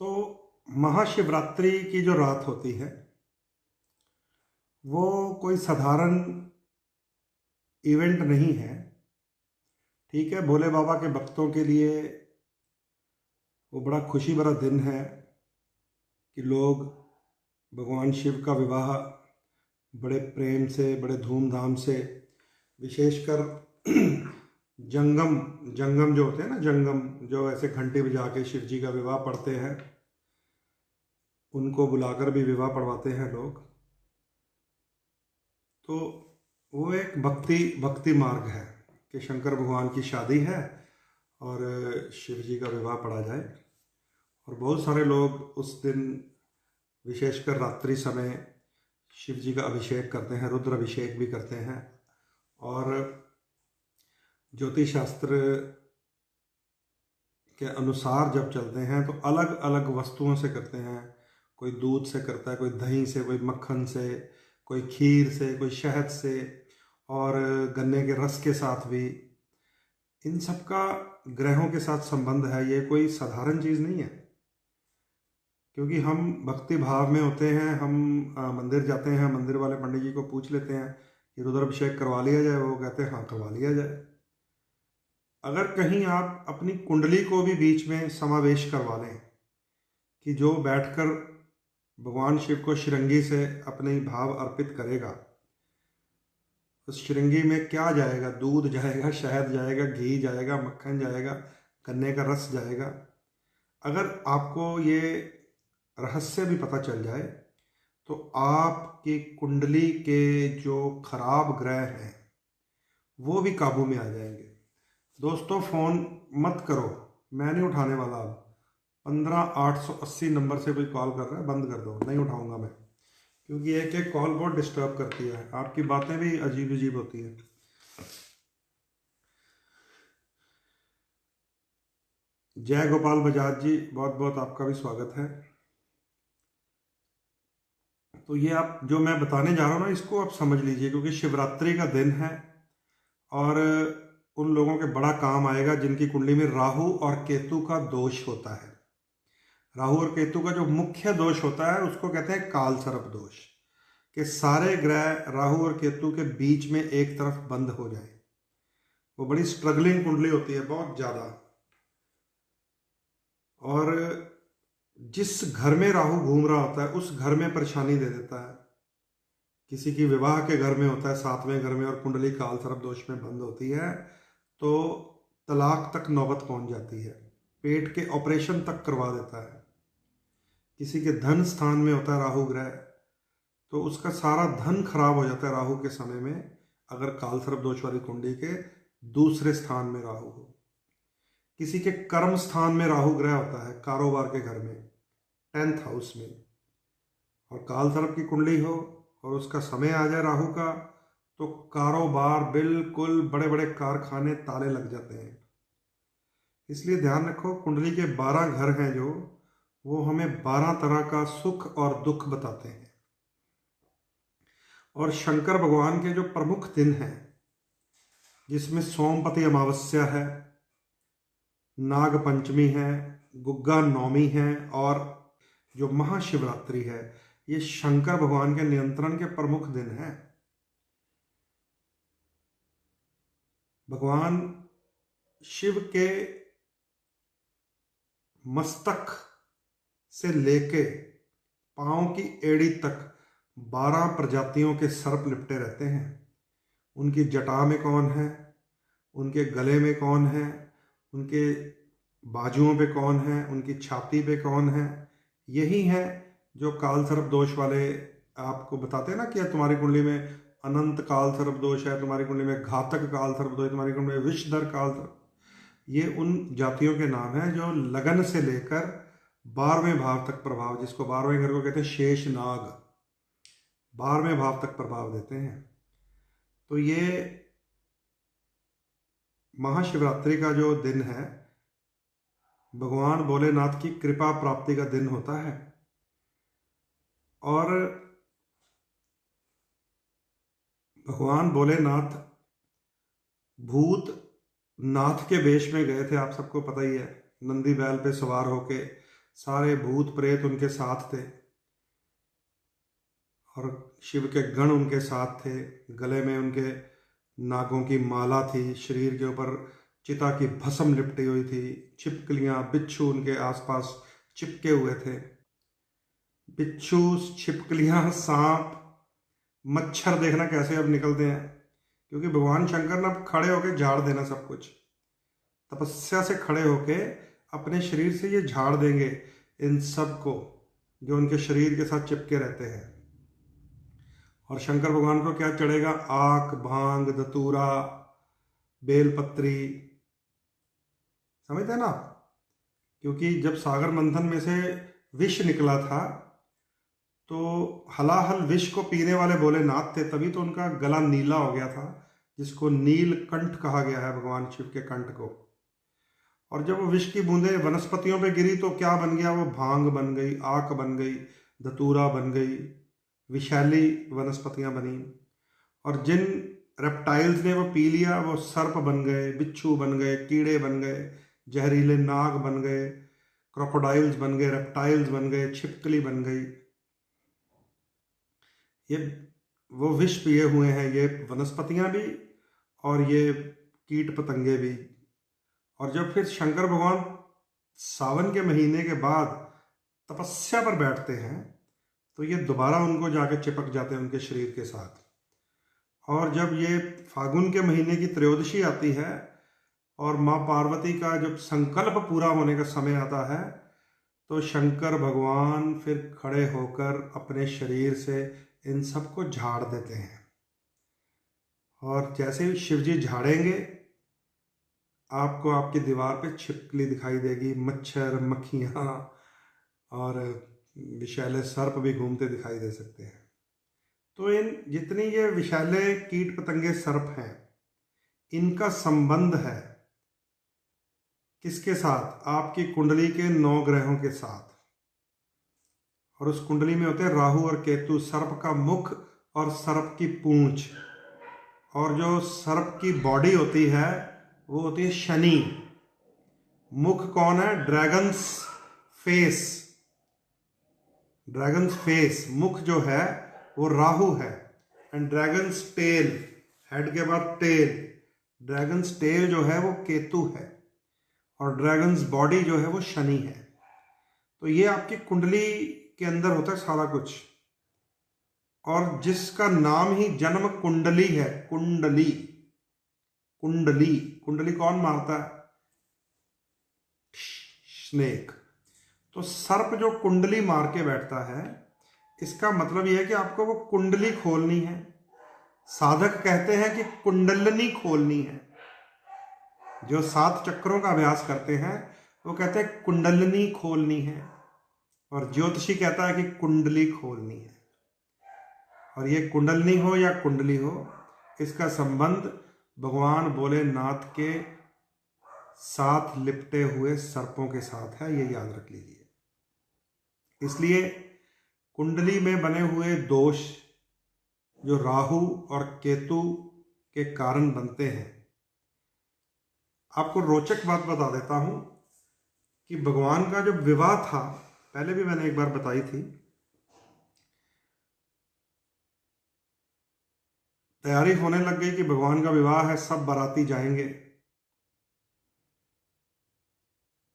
तो महाशिवरात्रि की जो रात होती है वो कोई साधारण इवेंट नहीं है। ठीक है, भोले बाबा के भक्तों के लिए वो बड़ा खुशी भरा दिन है कि लोग भगवान शिव का विवाह बड़े प्रेम से, बड़े धूमधाम से, विशेषकर जंगम जंगम जो होते हैं ना, जंगम जो ऐसे घंटी बजा के शिव जी का विवाह पढ़ते हैं, उनको बुलाकर भी विवाह पढ़वाते हैं लोग। तो वो एक भक्ति भक्ति मार्ग है कि शंकर भगवान की शादी है और शिव जी का विवाह पढ़ा जाए। और बहुत सारे लोग उस दिन विशेषकर रात्रि समय शिव जी का अभिषेक करते हैं, रुद्र अभिषेक भी करते हैं। और ज्योतिष शास्त्र के अनुसार जब चलते हैं तो अलग अलग वस्तुओं से करते हैं। कोई दूध से करता है, कोई दही से, कोई मक्खन से, कोई खीर से, कोई शहद से, और गन्ने के रस के साथ भी। इन सब का ग्रहों के साथ संबंध है। ये कोई साधारण चीज़ नहीं है, क्योंकि हम भक्ति भाव में होते हैं। हम मंदिर जाते हैं, मंदिर वाले पंडित जी को पूछ लेते हैं कि रुद्राभिषेक करवा लिया जाए, वो कहते हैं हाँ करवा लिया जाए। अगर कहीं आप अपनी कुंडली को भी बीच में समावेश करवा लें कि जो बैठकर भगवान शिव को श्रृंगी से अपने भाव अर्पित करेगा, उस श्रृंगी में क्या जाएगा? दूध जाएगा, शहद जाएगा, घी जाएगा, मक्खन जाएगा, गन्ने का रस जाएगा। अगर आपको ये रहस्य भी पता चल जाए तो आपकी कुंडली के जो खराब ग्रह हैं वो भी काबू में आ जाएंगे। दोस्तों, फ़ोन मत करो, मैं नहीं उठाने वाला। अब 15880 नंबर से कोई कॉल कर रहा है, बंद कर दो, नहीं उठाऊंगा मैं, क्योंकि एक एक कॉल बहुत डिस्टर्ब करती है। आपकी बातें भी अजीब अजीब होती हैं। जय गोपाल बजाज जी, बहुत बहुत आपका भी स्वागत है। तो ये आप जो मैं बताने जा रहा हूँ ना, इसको आप समझ लीजिए, क्योंकि शिवरात्रि का दिन है और उन लोगों के बड़ा काम आएगा जिनकी कुंडली में राहु और केतु का दोष होता है। राहु और केतु का जो मुख्य दोष होता है उसको कहते हैं काल सर्प दोष, कि सारे ग्रह राहु और केतु के बीच में एक तरफ बंद हो जाए। वो बड़ी स्ट्रगलिंग कुंडली होती है, बहुत ज़्यादा। और जिस घर में राहु घूम रहा होता है उस घर में परेशानी दे देता है। किसी की विवाह के घर में होता है, 7वें घर में, और कुंडली काल सर्प दोष में बंद होती है तो तलाक तक नौबत पहुंच जाती है, पेट के ऑपरेशन तक करवा देता है। किसी के धन स्थान में होता है राहु ग्रह, तो उसका सारा धन खराब हो जाता है राहु के समय में, अगर काल सर्प दोष वाली कुंडली के दूसरे स्थान में राहु हो। किसी के कर्म स्थान में राहु ग्रह होता है, कारोबार के घर में, 10th हाउस में, और काल सर्प की कुंडली हो और उसका समय आ जाए राहु का, तो कारोबार बिल्कुल, बड़े बड़े कारखाने ताले लग जाते हैं। इसलिए ध्यान रखो, कुंडली के 12 घर हैं जो, वो हमें 12 तरह का सुख और दुख बताते हैं। और शंकर भगवान के जो प्रमुख दिन हैं, जिसमें सोमपति अमावस्या है, नाग पंचमी है, गुग्गा नौमी है, और जो महाशिवरात्रि है, ये शंकर भगवान के नियंत्रण के प्रमुख दिन हैं। भगवान शिव के मस्तक से लेके पांव की एड़ी तक 12 प्रजातियों के सर्प लिपटे रहते हैं। उनकी जटा में कौन है, उनके गले में कौन है, उनके बाजुओं पे कौन है, उनकी छाती पे कौन है, यही है जो काल सर्प दोष वाले आपको बताते हैं ना कि तुम्हारी कुंडली में अनंत काल सर्प दोष है, तुम्हारी कुंडली में घातक काल सर्प दोष, तुम्हारी कुंडली में विषधर काल सर्प। ये उन जातियों के नाम हैं जो लगन से लेकर 12वें भाव तक प्रभाव, जिसको 12वें घर को कहते हैं शेष नाग, 12वें भाव तक प्रभाव देते हैं। तो ये महाशिवरात्रि का जो दिन है, भगवान भोलेनाथ की कृपा प्राप्ति का दिन होता है। और भगवान भोलेनाथ भूत नाथ के वेश में गए थे, आप सबको पता ही है। नंदी बैल पे सवार होके सारे भूत प्रेत उनके साथ थे और शिव के गण उनके साथ थे। गले में उनके नागों की माला थी, शरीर के ऊपर चिता की भस्म लिपटी हुई थी, छिपकलियां बिच्छू उनके आसपास चिपके हुए थे। बिच्छू, छिपकलियां, सांप, मच्छर देखना कैसे अब निकलते हैं, क्योंकि भगवान शंकर ने अब खड़े होके झाड़ देना सब कुछ। तपस्या से खड़े होके अपने शरीर से ये झाड़ देंगे इन सब को जो उनके शरीर के साथ चिपके रहते हैं। और शंकर भगवान को क्या चढ़ेगा? आक, भांग, धतूरा, बेलपत्री, समझते हैं ना? क्योंकि जब सागर मंथन में से विष निकला था तो हलाहल विष को पीने वाले भोलेनाथ थे, तभी तो उनका गला नीला हो गया था, जिसको नीलकंठ कहा गया है भगवान शिव के कंठ को। और जब वो विष की बूंदें वनस्पतियों पे गिरी तो क्या बन गया? वो भांग बन गई, आक बन गई, धतूरा बन गई, विषैली वनस्पतियां बनी। और जिन रेप्टाइल्स ने वो पी लिया वो सर्प बन गए, बिच्छू बन गए, कीड़े बन गए, जहरीले नाग बन गए, क्रोकोडाइल्स बन गए, रेप्टाइल्स बन गए, छिपकली बन गई। ये वो विष पिए हुए हैं, ये वनस्पतियां भी और ये कीट पतंगे भी। और जब फिर शंकर भगवान सावन के महीने के बाद तपस्या पर बैठते हैं तो ये दोबारा उनको जाके चिपक जाते हैं उनके शरीर के साथ। और जब ये फागुन के महीने की त्रयोदशी आती है और माँ पार्वती का जब संकल्प पूरा होने का समय आता है तो शंकर भगवान फिर खड़े होकर अपने शरीर से इन सबको झाड़ देते हैं। और जैसे ही शिव जी झाड़ेंगे आपको आपकी दीवार पे छिपकली दिखाई देगी, मच्छर, मक्खियाँ और विषैले सर्प भी घूमते दिखाई दे सकते हैं। तो इन जितनी ये विषैले कीट पतंगे सर्प हैं, इनका संबंध है किसके साथ? आपकी कुंडली के 9 ग्रहों के साथ। और उस कुंडली में होते हैं राहु और केतु, सर्प का मुख और सर्प की पूंछ। और जो सर्प की बॉडी होती है वो होती है शनि। मुख कौन है? Dragons face. ड्रैगन्स फेस मुख जो है वो राहु है। एंड ड्रैगन्स टेल, हेड के बाद टेल, ड्रैगन्स टेल जो है वो केतु है। और ड्रैगन्स बॉडी जो है वो शनि है। तो ये आपकी कुंडली के अंदर होता है सारा कुछ। और जिसका नाम ही जन्म कुंडली है, कुंडली, कुंडली, कुंडली कौन मारता है? स्नेक। तो सर्प जो कुंडली मार के बैठता है, इसका मतलब यह है कि आपको वो कुंडली खोलनी है। साधक कहते हैं कि कुंडलनी खोलनी है। जो 7 चक्रों का अभ्यास करते हैं वो कहते हैं कुंडलनी खोलनी है। और ज्योतिषी कहता है कि कुंडली खोलनी है। और ये कुंडलनी हो या कुंडली हो, इसका संबंध भगवान भोलेनाथ के साथ लिपटे हुए सर्पों के साथ है, ये याद रख लीजिए। इसलिए कुंडली में बने हुए दोष जो राहु और केतु के कारण बनते हैं। आपको रोचक बात बता देता हूं कि भगवान का जो विवाह था, पहले भी मैंने एक बार बताई थी, तैयारी होने लग गई कि भगवान का विवाह है, सब बाराती जाएंगे।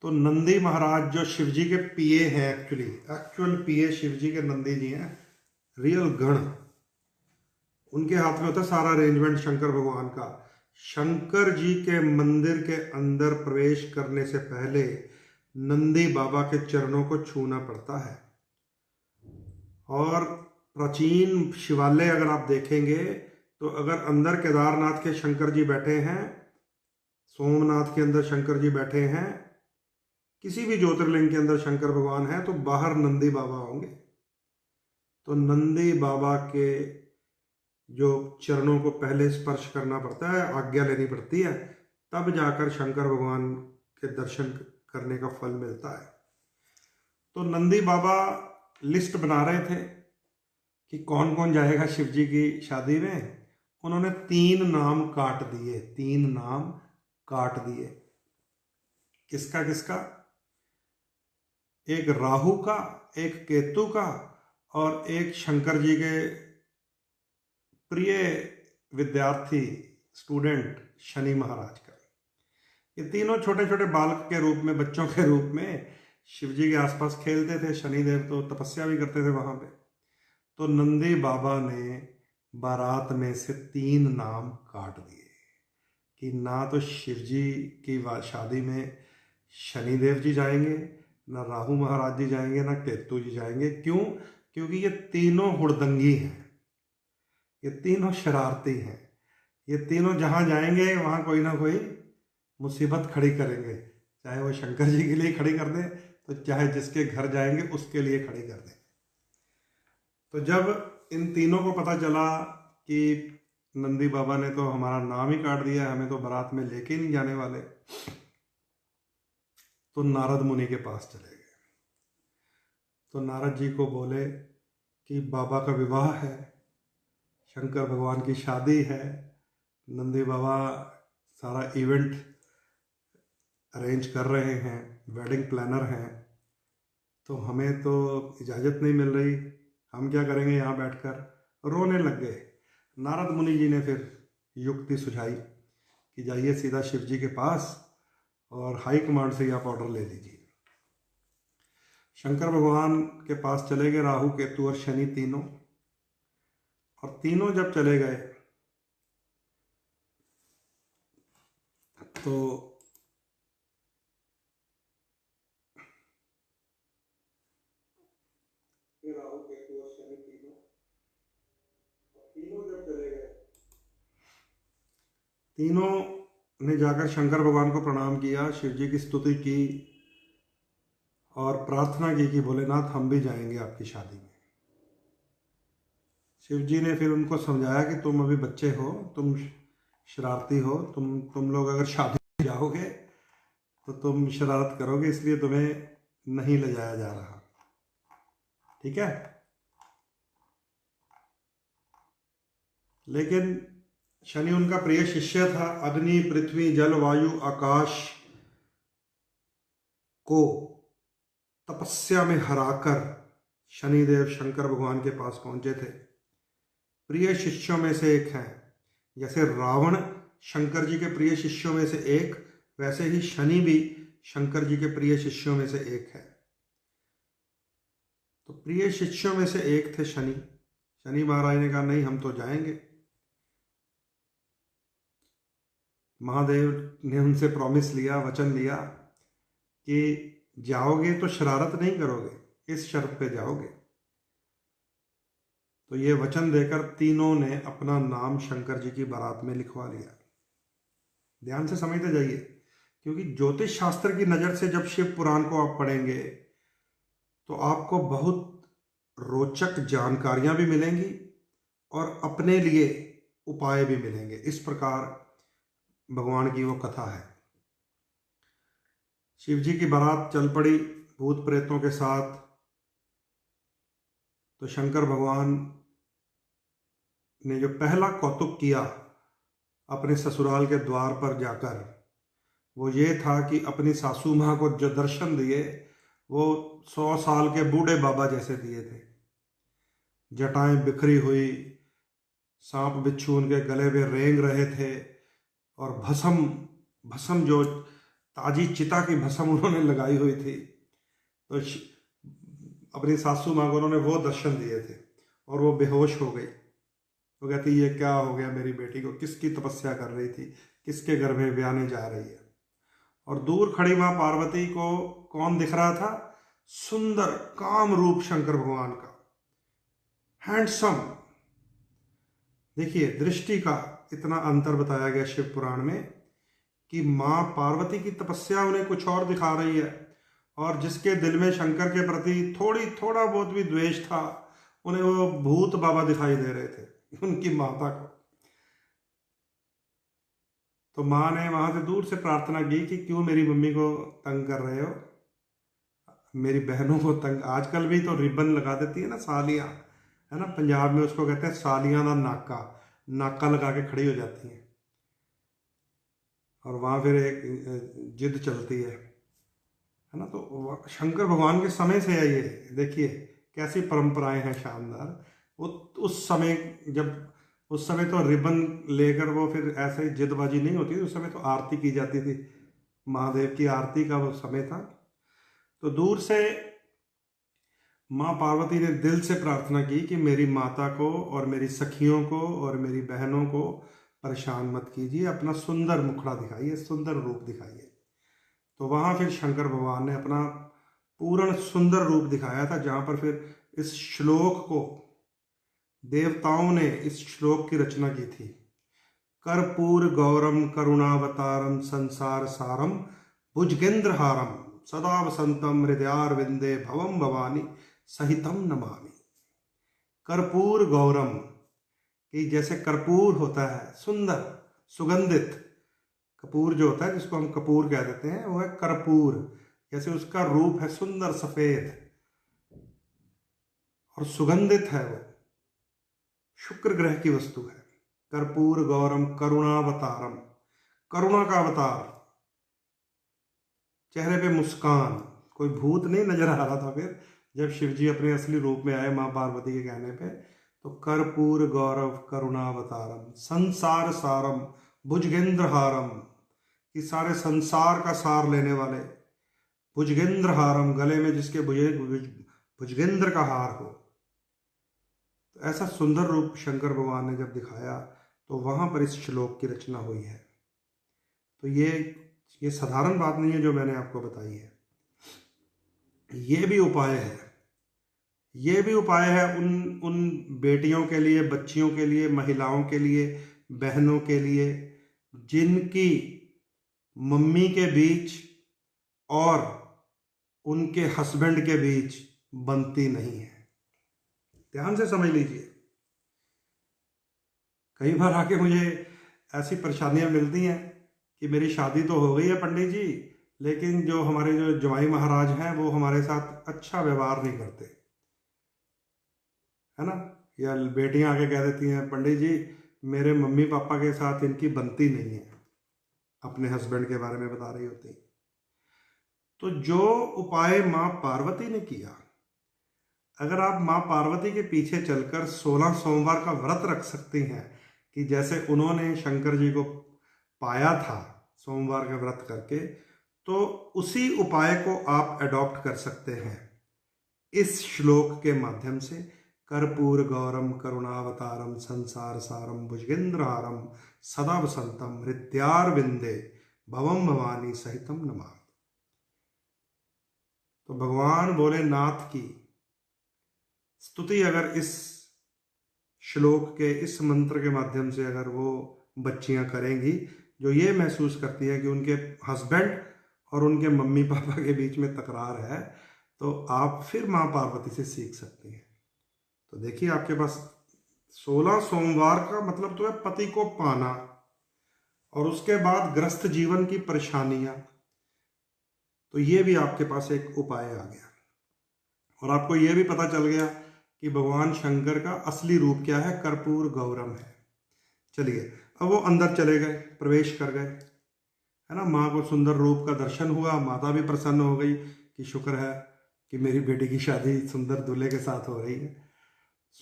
तो नंदी महाराज जो शिव जी के पीए हैं, एक्चुअल पीए शिव जी के नंदी जी हैं, रियल गण, उनके हाथ में होता है सारा अरेंजमेंट शंकर भगवान का। शंकर जी के मंदिर के अंदर प्रवेश करने से पहले नंदी बाबा के चरणों को छूना पड़ता है। और प्राचीन शिवालय अगर आप देखेंगे तो अगर अंदर केदारनाथ के शंकर जी बैठे हैं, सोमनाथ के अंदर शंकर जी बैठे हैं, किसी भी ज्योतिर्लिंग के अंदर शंकर भगवान है, तो बाहर नंदी बाबा होंगे। तो नंदी बाबा के जो चरणों को पहले स्पर्श करना पड़ता है, आज्ञा लेनी पड़ती है, तब जाकर शंकर भगवान के दर्शन करने का फल मिलता है। तो नंदी बाबा लिस्ट बना रहे थे कि कौन कौन जाएगा शिव जी की शादी में। उन्होंने 3 नाम काट दिए, 3 नाम काट दिए। किसका किसका? एक राहु का, एक केतु का, और एक शंकर जी के प्रिय विद्यार्थी स्टूडेंट शनि महाराज का। ये तीनों छोटे छोटे बालक के रूप में, बच्चों के रूप में शिव जी के आसपास खेलते थे। शनिदेव तो तपस्या भी करते थे वहां पे। तो नंदी बाबा ने बारात में से 3 नाम काट दिए कि ना तो शिव जी की शादी में शनिदेव जी जाएंगे, ना राहु महाराज जी जाएंगे, ना केतु जी जाएंगे। क्यों? क्योंकि ये तीनों हुड़दंगी हैं, ये तीनों शरारती हैं। ये तीनों जहां जाएंगे वहां कोई ना कोई मुसीबत खड़ी करेंगे, चाहे वो शंकर जी के लिए खड़ी कर दें, तो चाहे जिसके घर जाएंगे उसके लिए खड़ी कर दें। तो जब इन तीनों को पता चला कि नंदी बाबा ने तो हमारा नाम ही काट दिया, हमें तो बारात में लेके नहीं जाने वाले, तो नारद मुनि के पास चले गए। तो नारद जी को बोले कि बाबा का विवाह है, शंकर भगवान की शादी है, नंदी बाबा सारा इवेंट अरेंज कर रहे हैं, वेडिंग प्लानर हैं, तो हमें तो इजाज़त नहीं मिल रही, हम क्या करेंगे यहाँ बैठकर। रोने लग गए। नारद मुनि जी ने फिर युक्ति सुझाई कि जाइए सीधा शिव जी के पास और हाई कमांड से आप ऑर्डर ले लीजिए। शंकर भगवान के पास चले गए, राहु केतु और शनि तीनों। और तीनों जब चले गए तो राहु केतु और शनि तीनों जब चले गए, तीनों ने जाकर शंकर भगवान को प्रणाम किया, शिव जी की स्तुति की और प्रार्थना की कि भोलेनाथ हम भी जाएंगे आपकी शादी में। शिव जी ने फिर उनको समझाया कि तुम अभी बच्चे हो, तुम शरारती हो, तुम लोग अगर शादी में जाओगे तो तुम शरारत करोगे, इसलिए तुम्हें नहीं ले जाया जा रहा। ठीक है। लेकिन शनि उनका प्रिय शिष्य था। अग्नि, पृथ्वी, जल, वायु, आकाश को तपस्या में हराकर शनिदेव शंकर भगवान के पास पहुंचे थे। प्रिय शिष्यों में से एक हैं। जैसे रावण शंकर जी के प्रिय शिष्यों में से एक, वैसे ही शनि भी शंकर जी के प्रिय शिष्यों में से एक है। तो प्रिय शिष्यों में से एक थे शनि। शनि महाराज ने कहा नहीं, हम तो जाएंगे। महादेव ने उनसे प्रॉमिस लिया, वचन लिया कि जाओगे तो शरारत नहीं करोगे, इस शर्त पे जाओगे। तो ये वचन देकर तीनों ने अपना नाम शंकर जी की बारात में लिखवा लिया। ध्यान से समझते जाइए, क्योंकि ज्योतिष शास्त्र की नज़र से जब शिव पुराण को आप पढ़ेंगे तो आपको बहुत रोचक जानकारियां भी मिलेंगी और अपने लिए उपाय भी मिलेंगे। इस प्रकार भगवान की वो कथा है। शिव जी की बारात चल पड़ी भूत प्रेतों के साथ। तो शंकर भगवान ने जो पहला कौतुक किया अपने ससुराल के द्वार पर जाकर, वो ये था कि अपनी सासू माँ को जो दर्शन दिए वो 100 साल के बूढ़े बाबा जैसे दिए थे। जटाएं बिखरी हुई, सांप बिच्छू उनके गले में रेंग रहे थे, और भस्म जो ताजी चिता की भस्म उन्होंने लगाई हुई थी। तो अपनी सासू माँ को उन्होंने वो दर्शन दिए थे और वो बेहोश हो गई। वो कहती ये क्या हो गया मेरी बेटी को, किसकी तपस्या कर रही थी, किसके घर में ब्याने जा रही है। और दूर खड़ी माँ पार्वती को कौन दिख रहा था? सुंदर काम रूप शंकर भगवान का, हैंडसम। देखिए दृष्टि का इतना अंतर बताया गया शिव पुराण में कि माँ पार्वती की तपस्या उन्हें कुछ और दिखा रही है, और जिसके दिल में शंकर के प्रति थोड़ा बहुत भी द्वेष था, उन्हें वो भूत बाबा दिखाई दे रहे थे उनकी माता को। तो माँ ने वहां से दूर से प्रार्थना की कि क्यों मेरी मम्मी को तंग कर रहे हो, मेरी बहनों को तंग। आजकल भी तो रिबन लगा देती है ना सालियाँ, है ना, पंजाब में उसको कहते हैं सालियाँ ना नाका, नाका लगा के खड़ी हो जाती हैं। और वहाँ फिर एक जिद चलती है है ना। तो शंकर भगवान के समय से है ये, देखिए कैसी परंपराएं हैं शानदार। वो उस समय, जब उस समय तो रिबन लेकर वो फिर ऐसे ही जिदबाजी नहीं होती थी, उस समय तो आरती की जाती थी, महादेव की आरती का वो समय था। तो दूर से माँ पार्वती ने दिल से प्रार्थना की कि मेरी माता को और मेरी सखियों को और मेरी बहनों को परेशान मत कीजिए, अपना सुंदर मुखड़ा दिखाइए, सुंदर रूप दिखाइए। तो वहाँ फिर शंकर भगवान ने अपना पूर्ण सुंदर रूप दिखाया था, जहाँ पर फिर इस श्लोक को देवताओं ने इस श्लोक की रचना की थी। कर्पूर गौरम करुणावतारम संसार सारम भुजगेंद्रहारम सदा वसंतम हृदयारविंदे भवम भवानी सहितम नमामि। कर्पूर गौरम, कि जैसे कर्पूर होता है सुंदर सुगंधित, कपूर जो होता है जिसको हम कपूर कह देते हैं वो है कर्पूर, जैसे उसका रूप है सुंदर सफेद और सुगंधित है, वो शुक्र ग्रह की वस्तु है। कर्पूर गौरम करुणावतारम, करुणा का अवतार, चेहरे पे मुस्कान, कोई भूत नहीं नजर आ रहा था फिर जब शिवजी अपने असली रूप में आए माँ पार्वती के कहने पे। तो कर्पूर गौरव करुणावतारम संसार सारम भुजगेंद्रहारम, कि सारे संसार का सार लेने वाले, भुजगेंद्रहारम, गले में जिसके भुजगेंद्र का हार हो। तो ऐसा सुंदर रूप शंकर भगवान ने जब दिखाया तो वहां पर इस श्लोक की रचना हुई है। तो ये साधारण बात नहीं है जो मैंने आपको बताई है, ये भी उपाय है, ये भी उपाय है उन बेटियों के लिए, बच्चियों के लिए, महिलाओं के लिए, बहनों के लिए जिनकी मम्मी के बीच और उनके हस्बैंड के बीच बनती नहीं है। ध्यान से समझ लीजिए। कई बार आके मुझे ऐसी परेशानियां मिलती हैं कि मेरी शादी तो हो गई है पंडित जी, लेकिन जो हमारे जो जवाई महाराज हैं वो हमारे साथ अच्छा व्यवहार नहीं करते, है ना। या बेटियां आके कह देती हैं पंडित जी मेरे मम्मी पापा के साथ इनकी बनती नहीं है, अपने हस्बैंड के बारे में बता रही होती। तो जो उपाय माँ पार्वती ने किया, अगर आप माँ पार्वती के पीछे चलकर 16 सोमवार का व्रत रख सकती हैं, कि जैसे उन्होंने शंकर जी को पाया था सोमवार का व्रत करके, तो उसी उपाय को आप अडॉप्ट कर सकते हैं इस श्लोक के माध्यम से। कर्पूर गौरम करुणावतारम संसार सारम भुजगेंद्रहारम सदा वसंतम हृदयारविंदे भवम भवानी सहितम नमामि। तो भगवान भोलेनाथ की स्तुति अगर इस श्लोक के, इस मंत्र के माध्यम से अगर वो बच्चियां करेंगी जो ये महसूस करती हैं कि उनके हस्बैंड और उनके मम्मी पापा के बीच में तकरार है, तो आप फिर माँ पार्वती से सीख सकती हैं। तो देखिए आपके पास 16 सोमवार का मतलब तो है पति को पाना, और उसके बाद ग्रस्त जीवन की परेशानियां, तो ये भी आपके पास एक उपाय आ गया। और आपको ये भी पता चल गया कि भगवान शंकर का असली रूप क्या है, कर्पूर गौरम है। चलिए अब वो अंदर चले गए, प्रवेश कर गए, है ना। माँ को सुंदर रूप का दर्शन हुआ, माता भी प्रसन्न हो गई कि शुक्र है कि मेरी बेटी की शादी सुंदर दूल्हे के साथ हो रही है।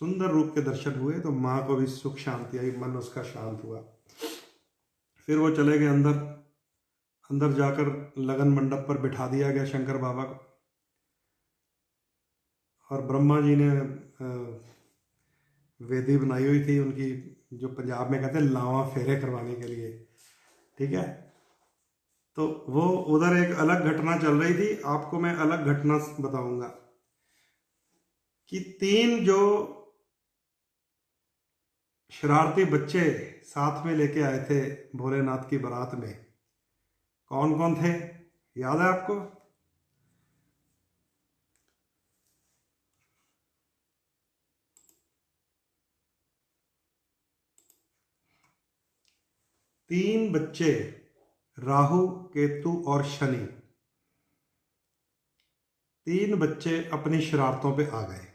सुंदर रूप के दर्शन हुए तो माँ को भी सुख शांति आई, मन उसका शांत हुआ। फिर वो चले गए अंदर, अंदर जाकर लगन मंडप पर बिठा दिया गया शंकर बाबा को, और ब्रह्मा जी ने वेदी बनाई हुई थी उनकी, जो पंजाब में कहते हैं लावा फेरे करवाने के लिए, ठीक है। तो वो उधर एक अलग घटना चल रही थी, आपको मैं अलग घटना बताऊंगा कि 3 जो शरारती बच्चे साथ में लेके आए थे भोलेनाथ की बारात में, कौन कौन थे, याद है आपको? तीन बच्चे, राहु केतु और शनि, 3 बच्चे अपनी शरारतों पे आ गए,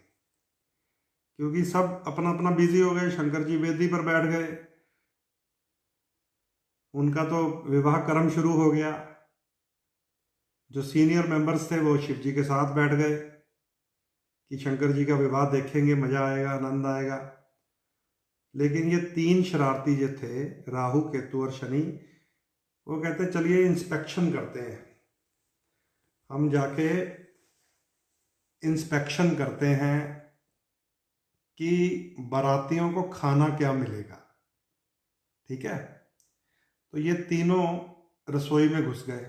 क्योंकि सब अपना अपना बिजी हो गए। शंकर जी वेदी पर बैठ गए, उनका तो विवाह कर्म शुरू हो गया। जो सीनियर मेंबर्स थे वो शिव जी के साथ बैठ गए कि शंकर जी का विवाह देखेंगे, मजा आएगा, आनंद आएगा। लेकिन ये तीन शरारती जो थे, राहु, केतु और शनि, वो कहते चलिए इंस्पेक्शन करते हैं, हम जाके इंस्पेक्शन करते हैं कि बारातियों को खाना क्या मिलेगा। ठीक है, तो ये तीनों रसोई में घुस गए।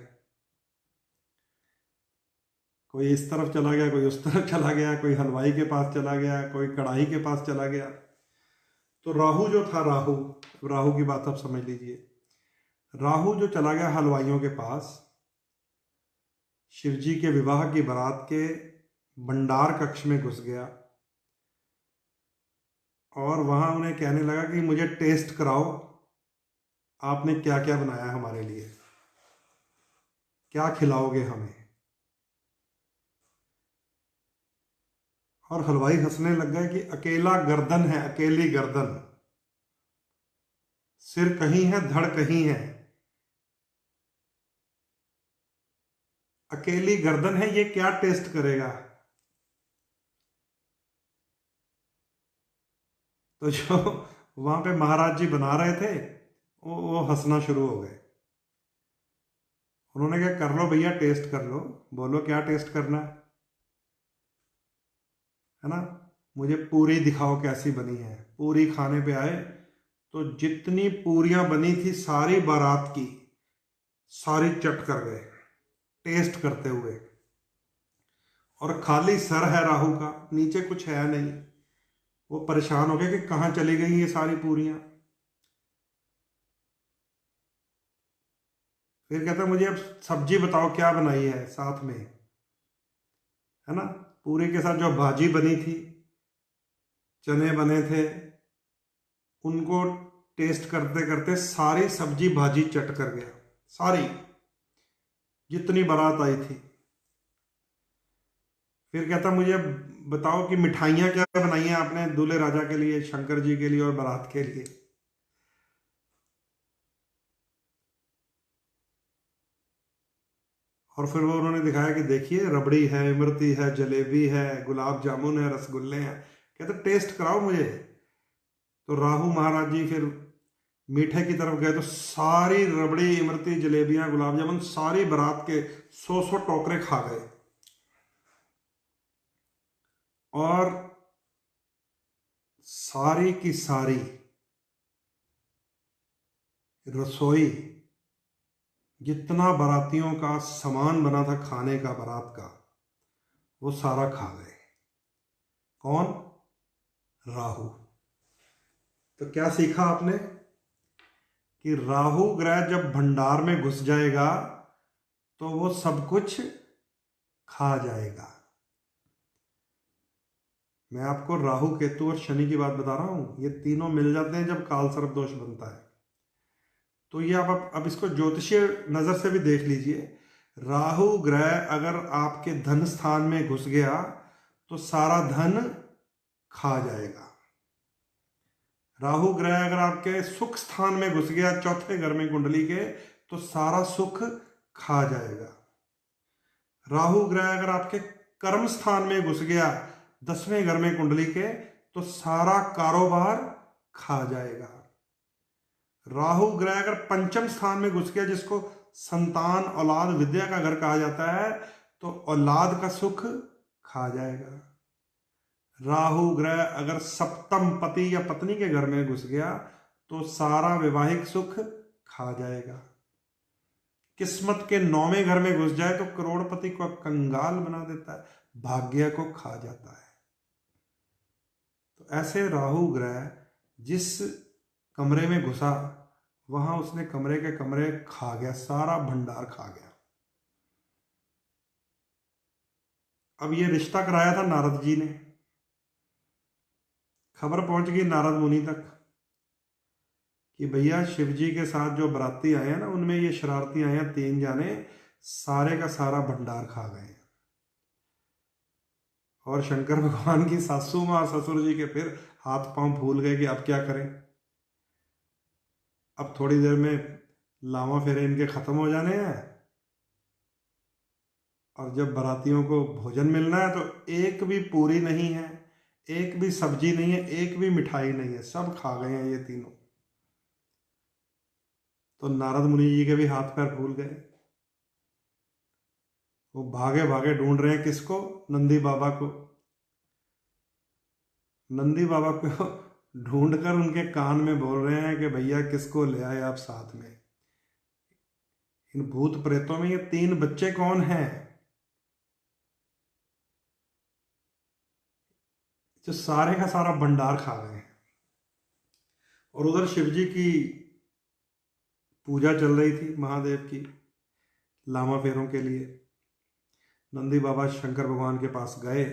कोई इस तरफ चला गया, कोई उस तरफ चला गया, कोई हलवाई के पास चला गया, कोई कढ़ाई के पास चला गया। तो राहु जो था, राहु की बात आप समझ लीजिए। राहु जो चला गया हलवाइयों के पास, शिवजी के विवाह की बारात के भंडार कक्ष में घुस गया और वहां उन्हें कहने लगा कि मुझे टेस्ट कराओ, आपने क्या क्या बनाया हमारे लिए, क्या खिलाओगे हमें। और हलवाई हंसने लग गए कि अकेला गर्दन है, अकेली गर्दन, सिर कहीं है धड़ कहीं है, अकेली गर्दन है, ये क्या टेस्ट करेगा। तो जो वहां पे महाराज जी बना रहे थे वो हंसना शुरू हो गए। उन्होंने क्या, कर लो भैया, टेस्ट कर लो, बोलो क्या टेस्ट करना है ना, मुझे पूरी दिखाओ कैसी बनी है। पूरी खाने पे आए तो जितनी पूरियां बनी थी सारी बारात की, सारी चट कर गए टेस्ट करते हुए। और खाली सर है राहु का, नीचे कुछ है नहीं। वो परेशान हो गए कि कहाँ चली गई ये सारी पूरियां। फिर कहता मुझे अब सब्जी बताओ क्या बनाई है साथ में, है ना। पूरी के साथ जो भाजी बनी थी, चने बने थे, उनको टेस्ट करते करते सारी सब्जी भाजी चट कर गया, सारी जितनी बारात आई थी। फिर कहता मुझे अब बताओ कि मिठाइयाँ क्या बनाई हैं आपने दूल्हे राजा के लिए, शंकर जी के लिए और बारात के लिए। और फिर वो उन्होंने दिखाया कि देखिए रबड़ी है, इमरती है, जलेबी है, गुलाब जामुन है, रसगुल्ले हैं। कहते टेस्ट कराओ मुझे। तो राहु महाराज जी फिर मीठे की तरफ गए तो सारी रबड़ी, इमरती, जलेबियां, गुलाब जामुन सारी बारात के 100 टोकरे खा गए। और सारी की सारी रसोई, जितना बारातियों का सामान बना था खाने का बारात का, वो सारा खा गए। कौन? राहु। तो क्या सीखा आपने कि राहु ग्रह जब भंडार में घुस जाएगा तो वो सब कुछ खा जाएगा। मैं आपको राहु, केतु और शनि की बात बता रहा हूं, ये तीनों मिल जाते हैं जब काल सर्प दोष बनता है। तो ये आप अब इसको ज्योतिषीय नजर से भी देख लीजिए। राहु ग्रह अगर आपके धन स्थान में घुस गया तो सारा धन खा जाएगा। राहु ग्रह अगर आपके सुख स्थान में घुस गया, चौथे घर में कुंडली के, तो सारा सुख खा जाएगा। राहु ग्रह अगर आपके कर्म स्थान में घुस गया, 10वें घर में कुंडली के, तो सारा कारोबार खा जाएगा। राहु ग्रह अगर पंचम स्थान में घुस गया, जिसको संतान, औलाद, विद्या का घर कहा जाता है, तो औलाद का सुख खा जाएगा। राहु ग्रह अगर सप्तम पति या पत्नी के घर में घुस गया तो सारा वैवाहिक सुख खा जाएगा। किस्मत के 9वें घर में घुस जाए तो करोड़पति को कंगाल बना देता है, भाग्य को खा जाता है। तो ऐसे राहु ग्रह जिस कमरे में घुसा, वहां उसने कमरे के कमरे खा गया, सारा भंडार खा गया। अब ये रिश्ता कराया था नारद जी ने, खबर पहुंच गई नारद मुनि तक कि भैया शिव जी के साथ जो बराती आए हैं ना, उनमें ये शरारती आए हैं 3 जाने, सारे का सारा भंडार खा गए। और शंकर भगवान की सासू मां और ससुर जी के फिर हाथ पांव फूल गए कि अब क्या करें। अब थोड़ी देर में लावा फेरे इनके खत्म हो जाने हैं और जब बारातियों को भोजन मिलना है तो एक भी पूरी नहीं है, एक भी सब्जी नहीं है, एक भी मिठाई नहीं है, सब खा गए हैं ये तीनों। तो नारद मुनि जी के भी हाथ पैर फूल गए। वो भागे भागे ढूंढ रहे हैं किसको? नंदी बाबा को। नंदी बाबा को ढूंढकर उनके कान में बोल रहे हैं कि भैया किसको ले आए आप साथ में? इन भूत प्रेतों में ये 3 बच्चे कौन हैं जो सारे का सारा भंडार खा गए हैं? और उधर शिव जी की पूजा चल रही थी महादेव की लामा फेरों के लिए। नंदी बाबा शंकर भगवान के पास गए,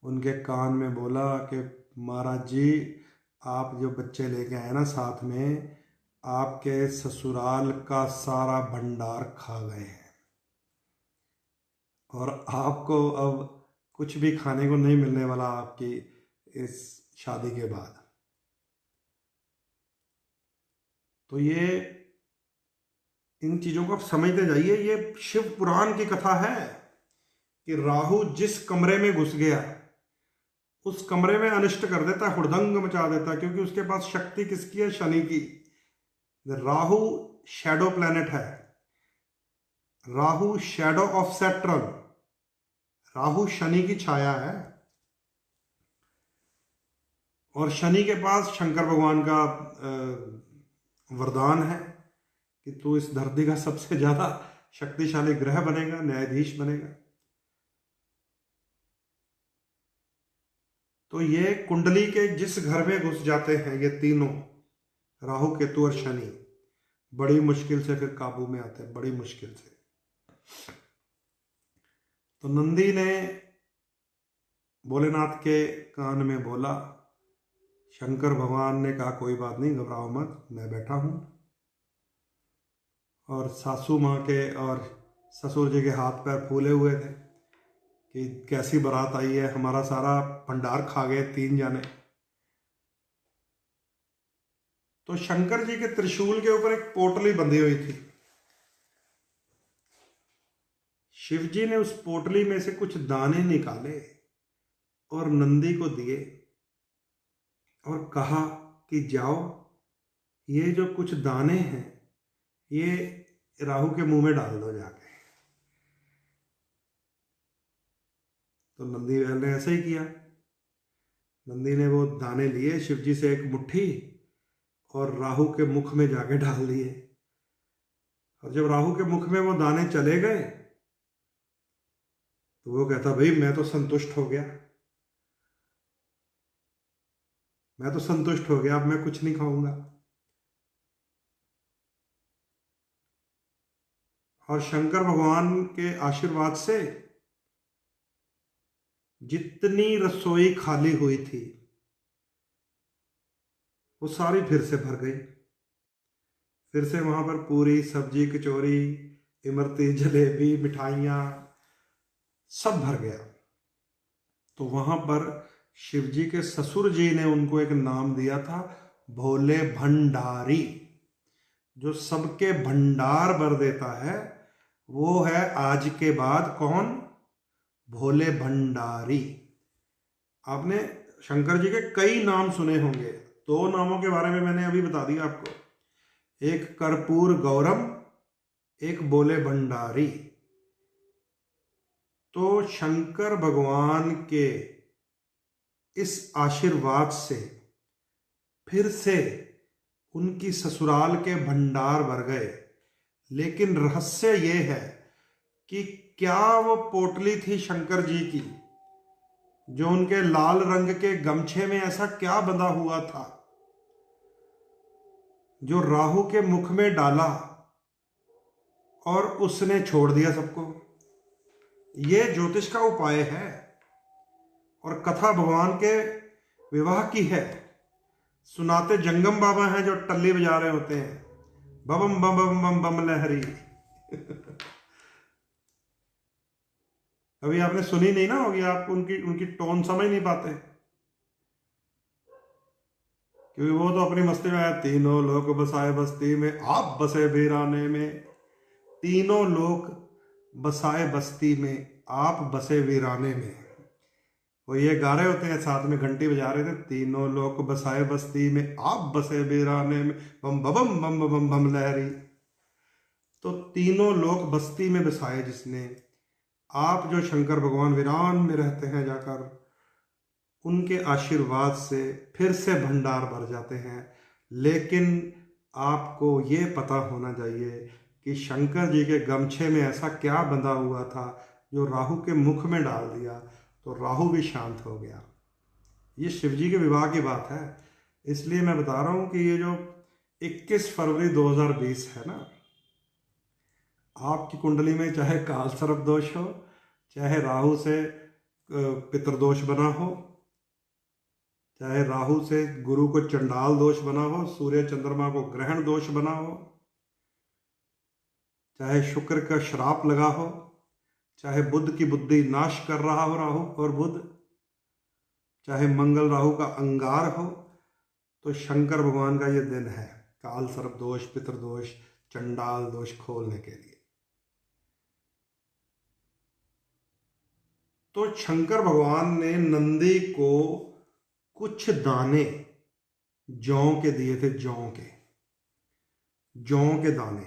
उनके कान में बोला कि महाराज जी, आप जो बच्चे लेके आए ना साथ में, आपके ससुराल का सारा भंडार खा गए हैं और आपको अब कुछ भी खाने को नहीं मिलने वाला आपकी इस शादी के बाद। तो ये इन चीजों को आप समझते जाइए। ये शिव पुराण की कथा है कि राहु जिस कमरे में घुस गया उस कमरे में अनिष्ट कर देता है, हुड़दंग मचा देता है, क्योंकि उसके पास शक्ति किसकी है? शनि की। राहु शैडो प्लैनेट है, Rahu shadow of Saturn, Rahu Shani की छाया है। और शनि के पास शंकर भगवान का वरदान है कि तू इस धरती का सबसे ज्यादा शक्तिशाली ग्रह बनेगा, न्यायाधीश बनेगा। तो ये कुंडली के जिस घर में घुस जाते हैं ये तीनों, राहु केतु और शनि, बड़ी मुश्किल से फिर काबू में आते हैं, बड़ी मुश्किल से। तो नंदी ने भोलेनाथ के कान में बोला, शंकर भगवान ने कहा कोई बात नहीं, घबराओ मत, मैं बैठा हूं। और सासू माँ के और ससुर जी के हाथ पैर फूले हुए थे कि कैसी बारात आई है, हमारा सारा भंडार खा गए 3 जाने। तो शंकर जी के त्रिशूल के ऊपर एक पोटली बंधी हुई थी। शिव जी ने उस पोटली में से कुछ दाने निकाले और नंदी को दिए और कहा कि जाओ, ये जो कुछ दाने हैं ये राहु के मुंह में डाल दो जाके। तो नंदी बैल ने ऐसे ही किया। नंदी ने वो दाने लिए शिव जी से एक मुट्ठी और राहु के मुख में जाके डाल दिए। और जब राहु के मुख में वो दाने चले गए तो वो कहता, भाई मैं तो संतुष्ट हो गया, मैं तो संतुष्ट हो गया, अब मैं कुछ नहीं खाऊंगा। और शंकर भगवान के आशीर्वाद से जितनी रसोई खाली हुई थी वो सारी फिर से भर गई। फिर से वहां पर पूरी, सब्जी, कचौरी, इमरती, जलेबी, मिठाइयां सब भर गया। तो वहां पर शिव जी के ससुर जी ने उनको एक नाम दिया था, भोले भंडारी। जो सबके भंडार भर देता है वो है आज के बाद कौन? भोले भंडारी। आपने शंकर जी के कई नाम सुने होंगे, 2 नामों के बारे में मैंने अभी बता दिया आपको, एक कर्पूर गौरम, एक भोले भंडारी। तो शंकर भगवान के इस आशीर्वाद से फिर से उनकी ससुराल के भंडार भर गए। लेकिन रहस्य ये है कि क्या वो पोटली थी शंकर जी की, जो उनके लाल रंग के गमछे में ऐसा क्या बंधा हुआ था जो राहु के मुख में डाला और उसने छोड़ दिया सबको? ये ज्योतिष का उपाय है और कथा भगवान के विवाह की है। सुनाते जंगम बाबा हैं जो टल्ली बजा रहे होते हैं, बम बम बम बम बम लहरी। अभी आपने सुनी नहीं ना होगी, आप उनकी टोन समझ नहीं पाते, क्योंकि वो तो अपनी मस्ती में आया, तीनों लोक बसाए बस्ती में, आप बसे वीराने में, तीनों लोक बसाए बस्ती में, आप बसे वीराने में। वो ये गा रहे होते हैं, साथ में घंटी बजा रहे थे, तीनों लोग बसाए बस्ती में, आप बसे वीराने में, बम बम बम बम बम लहरी। तो तीनों लोग बस्ती में बसाए जिसने, आप जो शंकर भगवान वीरान में रहते हैं जाकर, उनके आशीर्वाद से फिर से भंडार भर जाते हैं। लेकिन आपको ये पता होना चाहिए कि शंकर जी के गमछे में ऐसा क्या बंधा हुआ था जो राहु के मुख में डाल दिया, तो राहु भी शांत हो गया। ये शिव जी के विवाह की बात है, इसलिए मैं बता रहा हूँ कि ये जो 21 फरवरी 2020 है ना, आपकी कुंडली में चाहे काल सर्प दोष हो, चाहे राहु से पितृदोष बना हो, चाहे राहु से गुरु को चंडाल दोष बना हो, सूर्य चंद्रमा को ग्रहण दोष बना हो, चाहे शुक्र का श्राप लगा हो, चाहे बुध की बुद्धि नाश कर रहा हो राहु और बुध, चाहे मंगल राहु का अंगार हो, तो शंकर भगवान का ये दिन है काल सर्प दोष, पितृदोष, चंडाल दोष खोलने के लिए। तो शंकर भगवान ने नंदी को कुछ दाने जौ के दिए थे, जौ के दाने।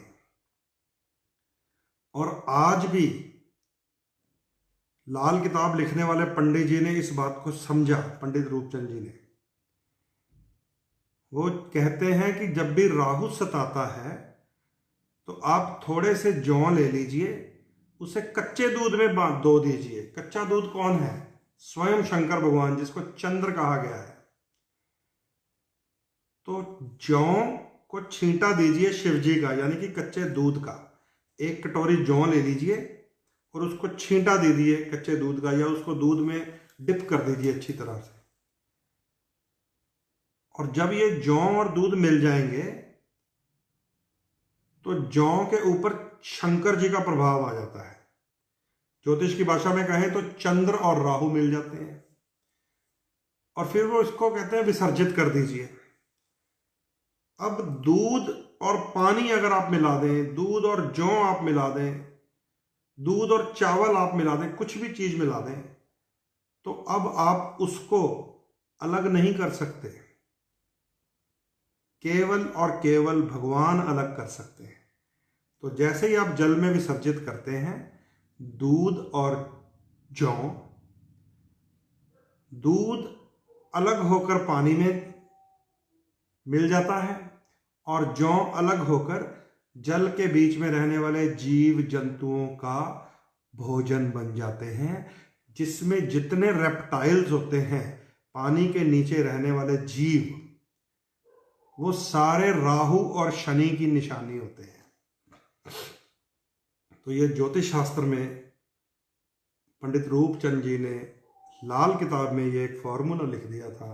और आज भी लाल किताब लिखने वाले पंडित जी ने इस बात को समझा, पंडित रूपचंद जी ने। वो कहते हैं कि जब भी राहु सताता है तो आप थोड़े से जौ ले लीजिए, उसे कच्चे दूध में दो दीजिए। कच्चा दूध कौन है? स्वयं शंकर भगवान, जिसको चंद्र कहा गया है। तो जौ को छींटा दीजिए शिव जी का, यानी कि कच्चे दूध का। एक कटोरी जौ ले लीजिए और उसको छींटा दे दिए कच्चे दूध का, या उसको दूध में डिप कर दीजिए अच्छी तरह से। और जब ये जौ और दूध मिल जाएंगे तो जौ के ऊपर शंकर जी का प्रभाव आ जाता है। ज्योतिष की भाषा में कहें तो चंद्र और राहु मिल जाते हैं, और फिर वो इसको कहते हैं विसर्जित कर दीजिए। अब दूध और पानी अगर आप मिला दें, दूध और जौ आप मिला दें, दूध और चावल आप मिला दें, कुछ भी चीज मिला दें, तो अब आप उसको अलग नहीं कर सकते। केवल और केवल भगवान अलग कर सकते हैं। तो जैसे ही आप जल में विसर्जित करते हैं दूध और जौ, दूध अलग होकर पानी में मिल जाता है और जौ अलग होकर जल के बीच में रहने वाले जीव जंतुओं का भोजन बन जाते हैं, जिसमें जितने रेप्टाइल्स होते हैं, पानी के नीचे रहने वाले जीव, वो सारे राहु और शनि की निशानी होते हैं। तो ये ज्योतिष शास्त्र में पंडित रूपचंद जी ने लाल किताब में ये एक फॉर्मूला लिख दिया था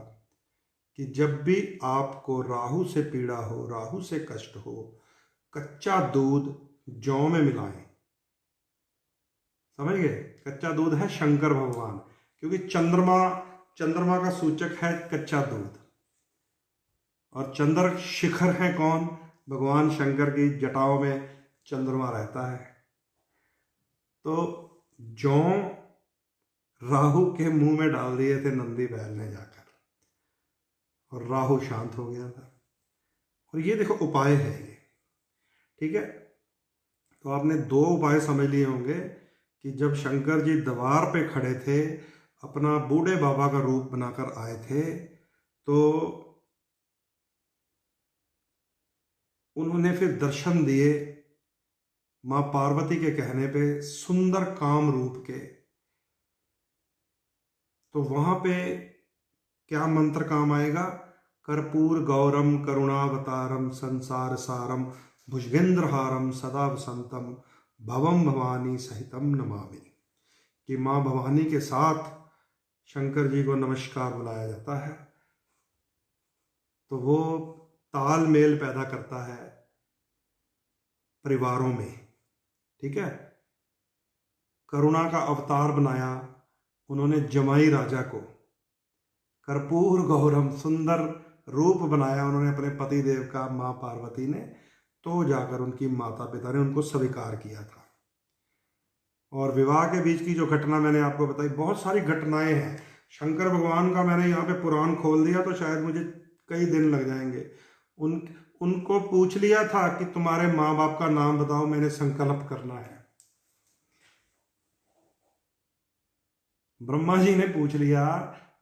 कि जब भी आपको राहु से पीड़ा हो, राहु से कष्ट हो, कच्चा दूध जौ में मिलाएं। समझ गए? कच्चा दूध है शंकर भगवान, क्योंकि चंद्रमा का सूचक है कच्चा दूध, और चंद्र शिखर है कौन? भगवान शंकर की जटाओं में चंद्रमा रहता है। तो जौ राहु के मुंह में डाल दिए थे नंदी बैल ने जाकर, और राहु शांत हो गया था। और ये देखो उपाय है ये, ठीक है। तो आपने 2 उपाय समझ लिए होंगे कि जब शंकर जी द्वार पे खड़े थे, अपना बूढ़े बाबा का रूप बनाकर आए थे, तो उन्होंने फिर दर्शन दिए मां पार्वती के कहने पे, सुंदर काम रूप के। तो वहां पे क्या मंत्र काम आएगा? कर्पूर गौरम करुणावतारम संसार सारम भुजगेंद्रहारम सदा वसंतम भवम भवानी सहितम नमामि। कि मां भवानी के साथ शंकर जी को नमस्कार बुलाया जाता है, तो वो तालमेल पैदा करता है परिवारों में, ठीक है। करुणा का अवतार बनाया उन्होंने जमाई राजा को, कर्पूर गौरम सुंदर रूप बनाया उन्होंने अपने पति देव का, मां पार्वती ने, तो जाकर उनकी माता पिता ने उनको स्वीकार किया था। और विवाह के बीच की जो घटना मैंने आपको बताई, बहुत सारी घटनाएं हैं शंकर भगवान का। मैंने यहाँ पे पुराण खोल दिया तो शायद मुझे कई दिन लग जाएंगे। उनको पूछ लिया था कि तुम्हारे माँ बाप का नाम बताओ, मैंने संकल्प करना है। ब्रह्मा जी ने पूछ लिया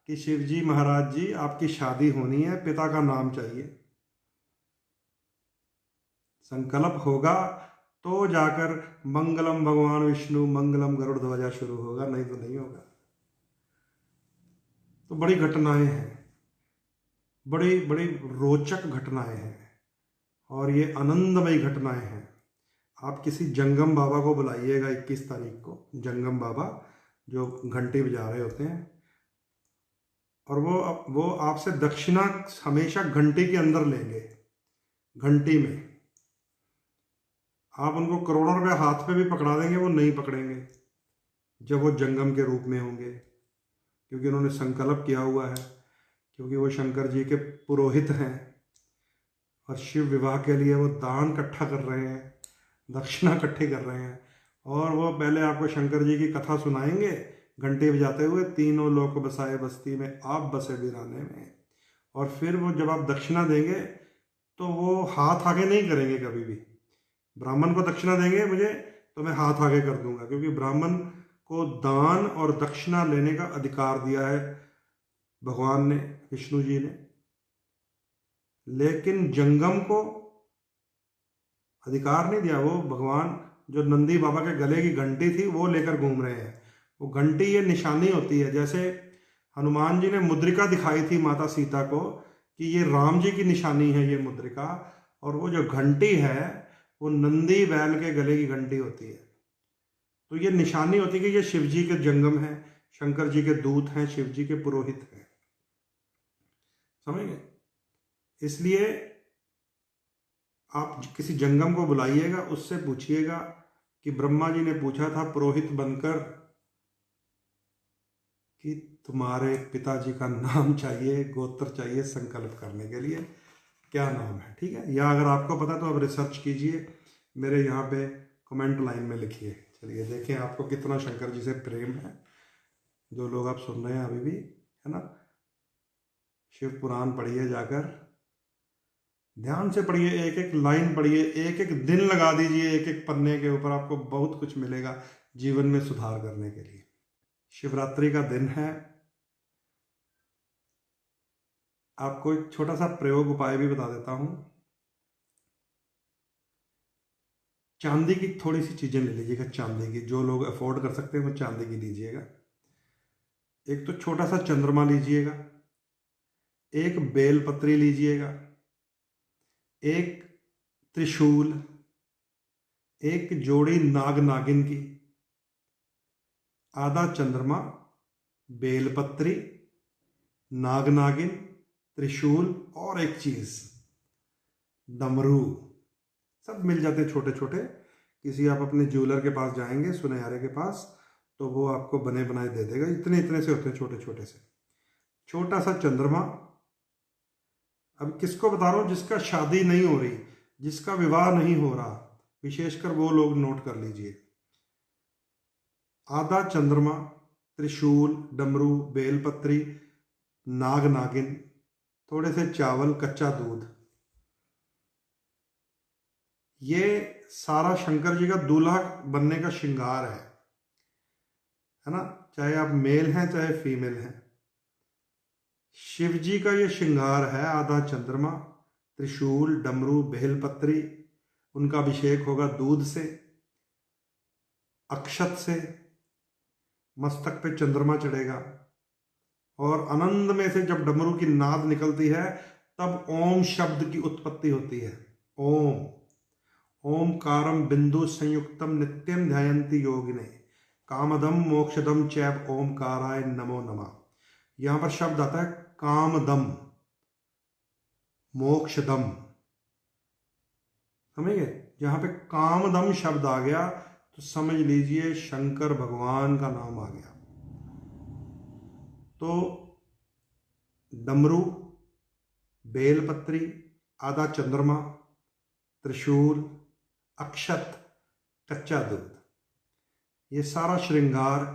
कि शिव जी महाराज जी, आपकी शादी होनी है, पिता का नाम चाहिए। संकल्प होगा तो जाकर मंगलम भगवान विष्णु मंगलम गरुड़ ध्वजा शुरू होगा, नहीं तो नहीं होगा। तो बड़ी घटनाएं हैं, बड़ी बड़ी रोचक घटनाएं हैं, और ये आनंदमयी घटनाएं हैं। आप किसी जंगम बाबा को बुलाइएगा 21 तारीख को, जंगम बाबा जो घंटी बजा रहे होते हैं, और वो आपसे दक्षिणा हमेशा घंटी के अंदर लेंगे। घंटी में आप उनको करोड़ों रुपए हाथ पे भी पकड़ा देंगे, वो नहीं पकड़ेंगे जब वो जंगम के रूप में होंगे, क्योंकि उन्होंने संकल्प किया हुआ है, क्योंकि वो शंकर जी के पुरोहित हैं और शिव विवाह के लिए वो दान इकट्ठा कर रहे हैं, दक्षिणा इकट्ठी कर रहे हैं। और वो पहले आपको शंकर जी की कथा सुनाएंगे घंटे बजाते हुए, तीनों लोक बसाए बस्ती में आप बसे वीराने में। और फिर वो जब आप दक्षिणा देंगे तो वो हाथ आगे नहीं करेंगे कभी भी। ब्राह्मण को दक्षिणा देंगे मुझे, तो मैं हाथ आगे कर दूंगा, क्योंकि ब्राह्मण को दान और दक्षिणा लेने का अधिकार दिया है भगवान ने, विष्णु जी ने। लेकिन जंगम को अधिकार नहीं दिया। वो भगवान जो नंदी बाबा के गले की घंटी थी वो लेकर घूम रहे हैं। वो घंटी ये निशानी होती है, जैसे हनुमान जी ने मुद्रिका दिखाई थी माता सीता को कि ये राम जी की निशानी है ये मुद्रिका, और वो जो घंटी है वो नंदी बैल के गले की घंटी होती है। तो ये निशानी होती है कि ये शिव जी के जंगम है, शंकर जी के दूत हैं, शिव जी के पुरोहित हैं। समझ गए? इसलिए आप किसी जंगम को बुलाइएगा, उससे पूछिएगा कि ब्रह्मा जी ने पूछा था पुरोहित बनकर कि तुम्हारे पिताजी का नाम चाहिए, गोत्र चाहिए संकल्प करने के लिए, क्या नाम है? ठीक है, या अगर आपको पता तो आप रिसर्च कीजिए, मेरे यहाँ पे कमेंट लाइन में लिखिए। चलिए देखें आपको कितना शंकर जी से प्रेम है, जो लोग आप सुन रहे हैं अभी भी, है ना। शिव पुराण पढ़िए, जाकर ध्यान से पढ़िए, एक एक लाइन पढ़िए, एक एक दिन लगा दीजिए एक एक पन्ने के ऊपर, आपको बहुत कुछ मिलेगा जीवन में सुधार करने के लिए। शिवरात्रि का दिन है। आपको एक छोटा सा प्रयोग उपाय भी बता देता हूं। चांदी की थोड़ी सी चीजें ले लीजिएगा, चांदी की, जो लोग अफोर्ड कर सकते हैं वो चांदी की लीजिएगा। एक तो छोटा सा चंद्रमा लीजिएगा, एक बेलपत्री लीजिएगा, एक त्रिशूल, एक जोड़ी नाग नागिन की, आधा चंद्रमा, बेलपत्री, नाग नागिन, त्रिशूल, और एक चीज डमरू। सब मिल जाते हैं छोटे छोटे। किसी आप अपने ज्वेलर के पास जाएंगे, सुनहरे के पास, तो वो आपको बने बनाए दे देगा। इतने इतने से होते हैं, छोटे छोटे से। छोटा सा चंद्रमा। अब किसको बता रहा हूं? जिसका शादी नहीं हो रही, जिसका विवाह नहीं हो रहा, विशेषकर वो लोग नोट कर लीजिए। आधा चंद्रमा, त्रिशूल, डमरू, बेलपत्री, नाग नागिन, थोड़े से चावल, कच्चा दूध। ये सारा शंकर जी का दूल्हा बनने का श्रृंगार है ना। चाहे आप मेल हैं चाहे फीमेल हैं, शिव जी का ये श्रृंगार है। आधा चंद्रमा, त्रिशूल, डमरू, बेलपत्री, उनका अभिषेक होगा दूध से, अक्षत से, मस्तक पे चंद्रमा चढ़ेगा, और आनंद में से जब डमरू की नाद निकलती है तब ओम शब्द की उत्पत्ति होती है। ओम, ओमकारम बिंदु संयुक्तम नित्यम ध्यायन्ति योगिने, कामदम मोक्षदम चैव ओमकाराय नमो नमः। यहां पर शब्द आता है कामदम, मोक्षदम। समझ गए? जहां पे कामदम शब्द आ गया तो समझ लीजिए शंकर भगवान का नाम आ गया। तो डमरू, बेलपत्री, आधा चंद्रमा, त्रिशूल, अक्षत, कच्चा दूध, ये सारा श्रृंगार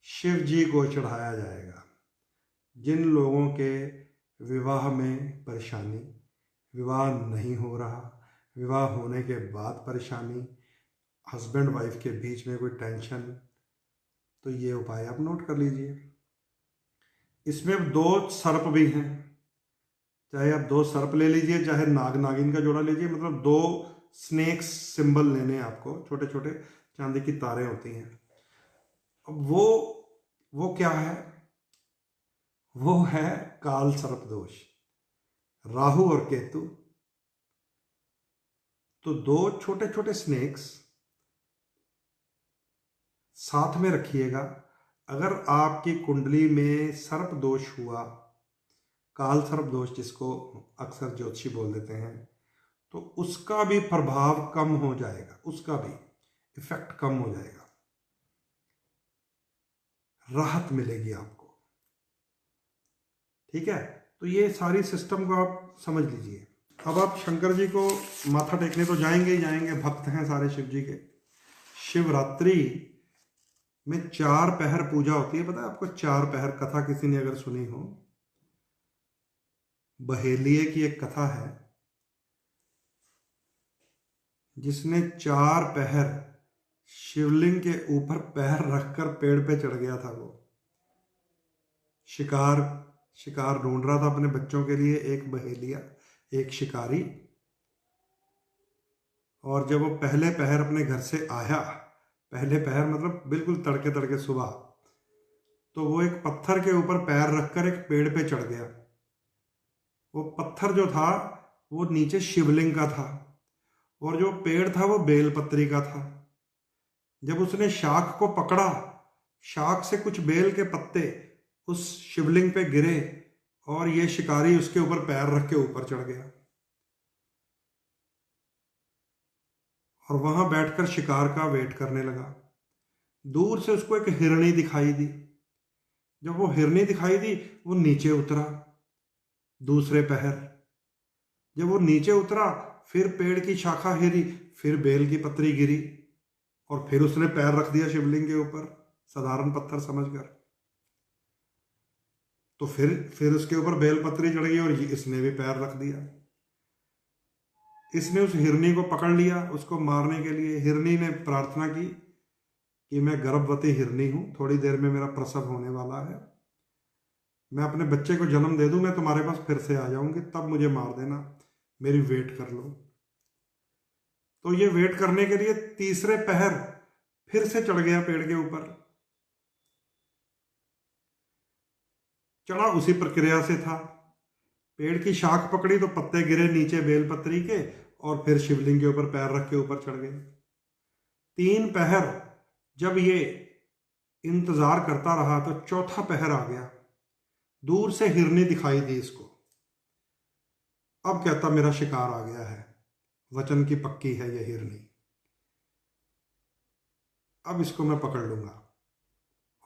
शिव जी को चढ़ाया जाएगा। जिन लोगों के विवाह में परेशानी, विवाह नहीं हो रहा, विवाह होने के बाद परेशानी, हस्बैंड वाइफ के बीच में कोई टेंशन, तो ये उपाय आप नोट कर लीजिए। इसमें 2 सर्प भी हैं, चाहे आप 2 सर्प ले लीजिए, चाहे नाग नागिन का जोड़ा लीजिए, मतलब 2 स्नेक्स सिंबल लेने हैं आपको, छोटे छोटे चांदी की तारें होती हैं। अब वो क्या है? वो है काल सर्प दोष, राहु और केतु। तो 2 छोटे छोटे स्नेक्स साथ में रखिएगा। अगर आपकी कुंडली में सर्प दोष हुआ, काल सर्प दोष जिसको अक्सर ज्योतिषी बोल देते हैं, तो उसका भी प्रभाव कम हो जाएगा, उसका भी इफेक्ट कम हो जाएगा, राहत मिलेगी आपको। ठीक है, तो ये सारी सिस्टम को आप समझ लीजिए। अब आप शंकर जी को माथा टेकने तो जाएंगे ही जाएंगे, भक्त हैं सारे शिव जी के। शिवरात्रि में 4 पहर पूजा होती है, पता है आपको? 4 पहर कथा किसी ने अगर सुनी हो, बहेलिए की एक कथा है जिसने 4 पहर शिवलिंग के ऊपर पैर रखकर पेड़ पे चढ़ गया था। वो शिकार ढूंढ रहा था अपने बच्चों के लिए, एक बहेलिया, एक शिकारी। और जब वो पहले पहर अपने घर से आया, पहले पहर मतलब बिल्कुल तड़के तड़के सुबह, तो वो एक पत्थर के ऊपर पैर रखकर एक पेड़ पे चढ़ गया। वो पत्थर जो था वो नीचे शिवलिंग का था, और जो पेड़ था वो बेलपत्री का था। जब उसने शाख को पकड़ा, शाख से कुछ बेल के पत्ते उस शिवलिंग पे गिरे, और ये शिकारी उसके ऊपर पैर रख के ऊपर चढ़ गया, और वहां बैठकर शिकार का वेट करने लगा। दूर से उसको एक हिरनी दिखाई दी। जब वो हिरनी दिखाई दी, वो नीचे उतरा दूसरे पहर। जब वो नीचे उतरा, फिर पेड़ की शाखा हिरी, फिर बेल की पत्री गिरी, और फिर उसने पैर रख दिया शिवलिंग के ऊपर, साधारण पत्थर समझकर। तो फिर उसके ऊपर बेल पत्री चढ़ गई, और इसने भी पैर रख दिया। इसने उस हिरनी को पकड़ लिया उसको मारने के लिए। हिरनी ने प्रार्थना की कि मैं गर्भवती हिरनी हूं, थोड़ी देर में मेरा प्रसव होने वाला है, मैं अपने बच्चे को जन्म दे दूं, मैं तुम्हारे पास फिर से आ जाऊंगी, तब मुझे मार देना, मेरी वेट कर लो। तो ये वेट करने के लिए तीसरे पहर फिर से चढ़ गया पेड़ के ऊपर। चढ़ा उसी प्रक्रिया से था, पेड़ की शाख पकड़ी तो पत्ते गिरे नीचे बेलपत्री के, और फिर शिवलिंग के ऊपर पैर रख के ऊपर चढ़ गए। 3 पहर जब ये इंतजार करता रहा, तो चौथा पहर आ गया। दूर से हिरनी दिखाई दी इसको। अब कहता मेरा शिकार आ गया है, वचन की पक्की है ये हिरनी, अब इसको मैं पकड़ लूंगा।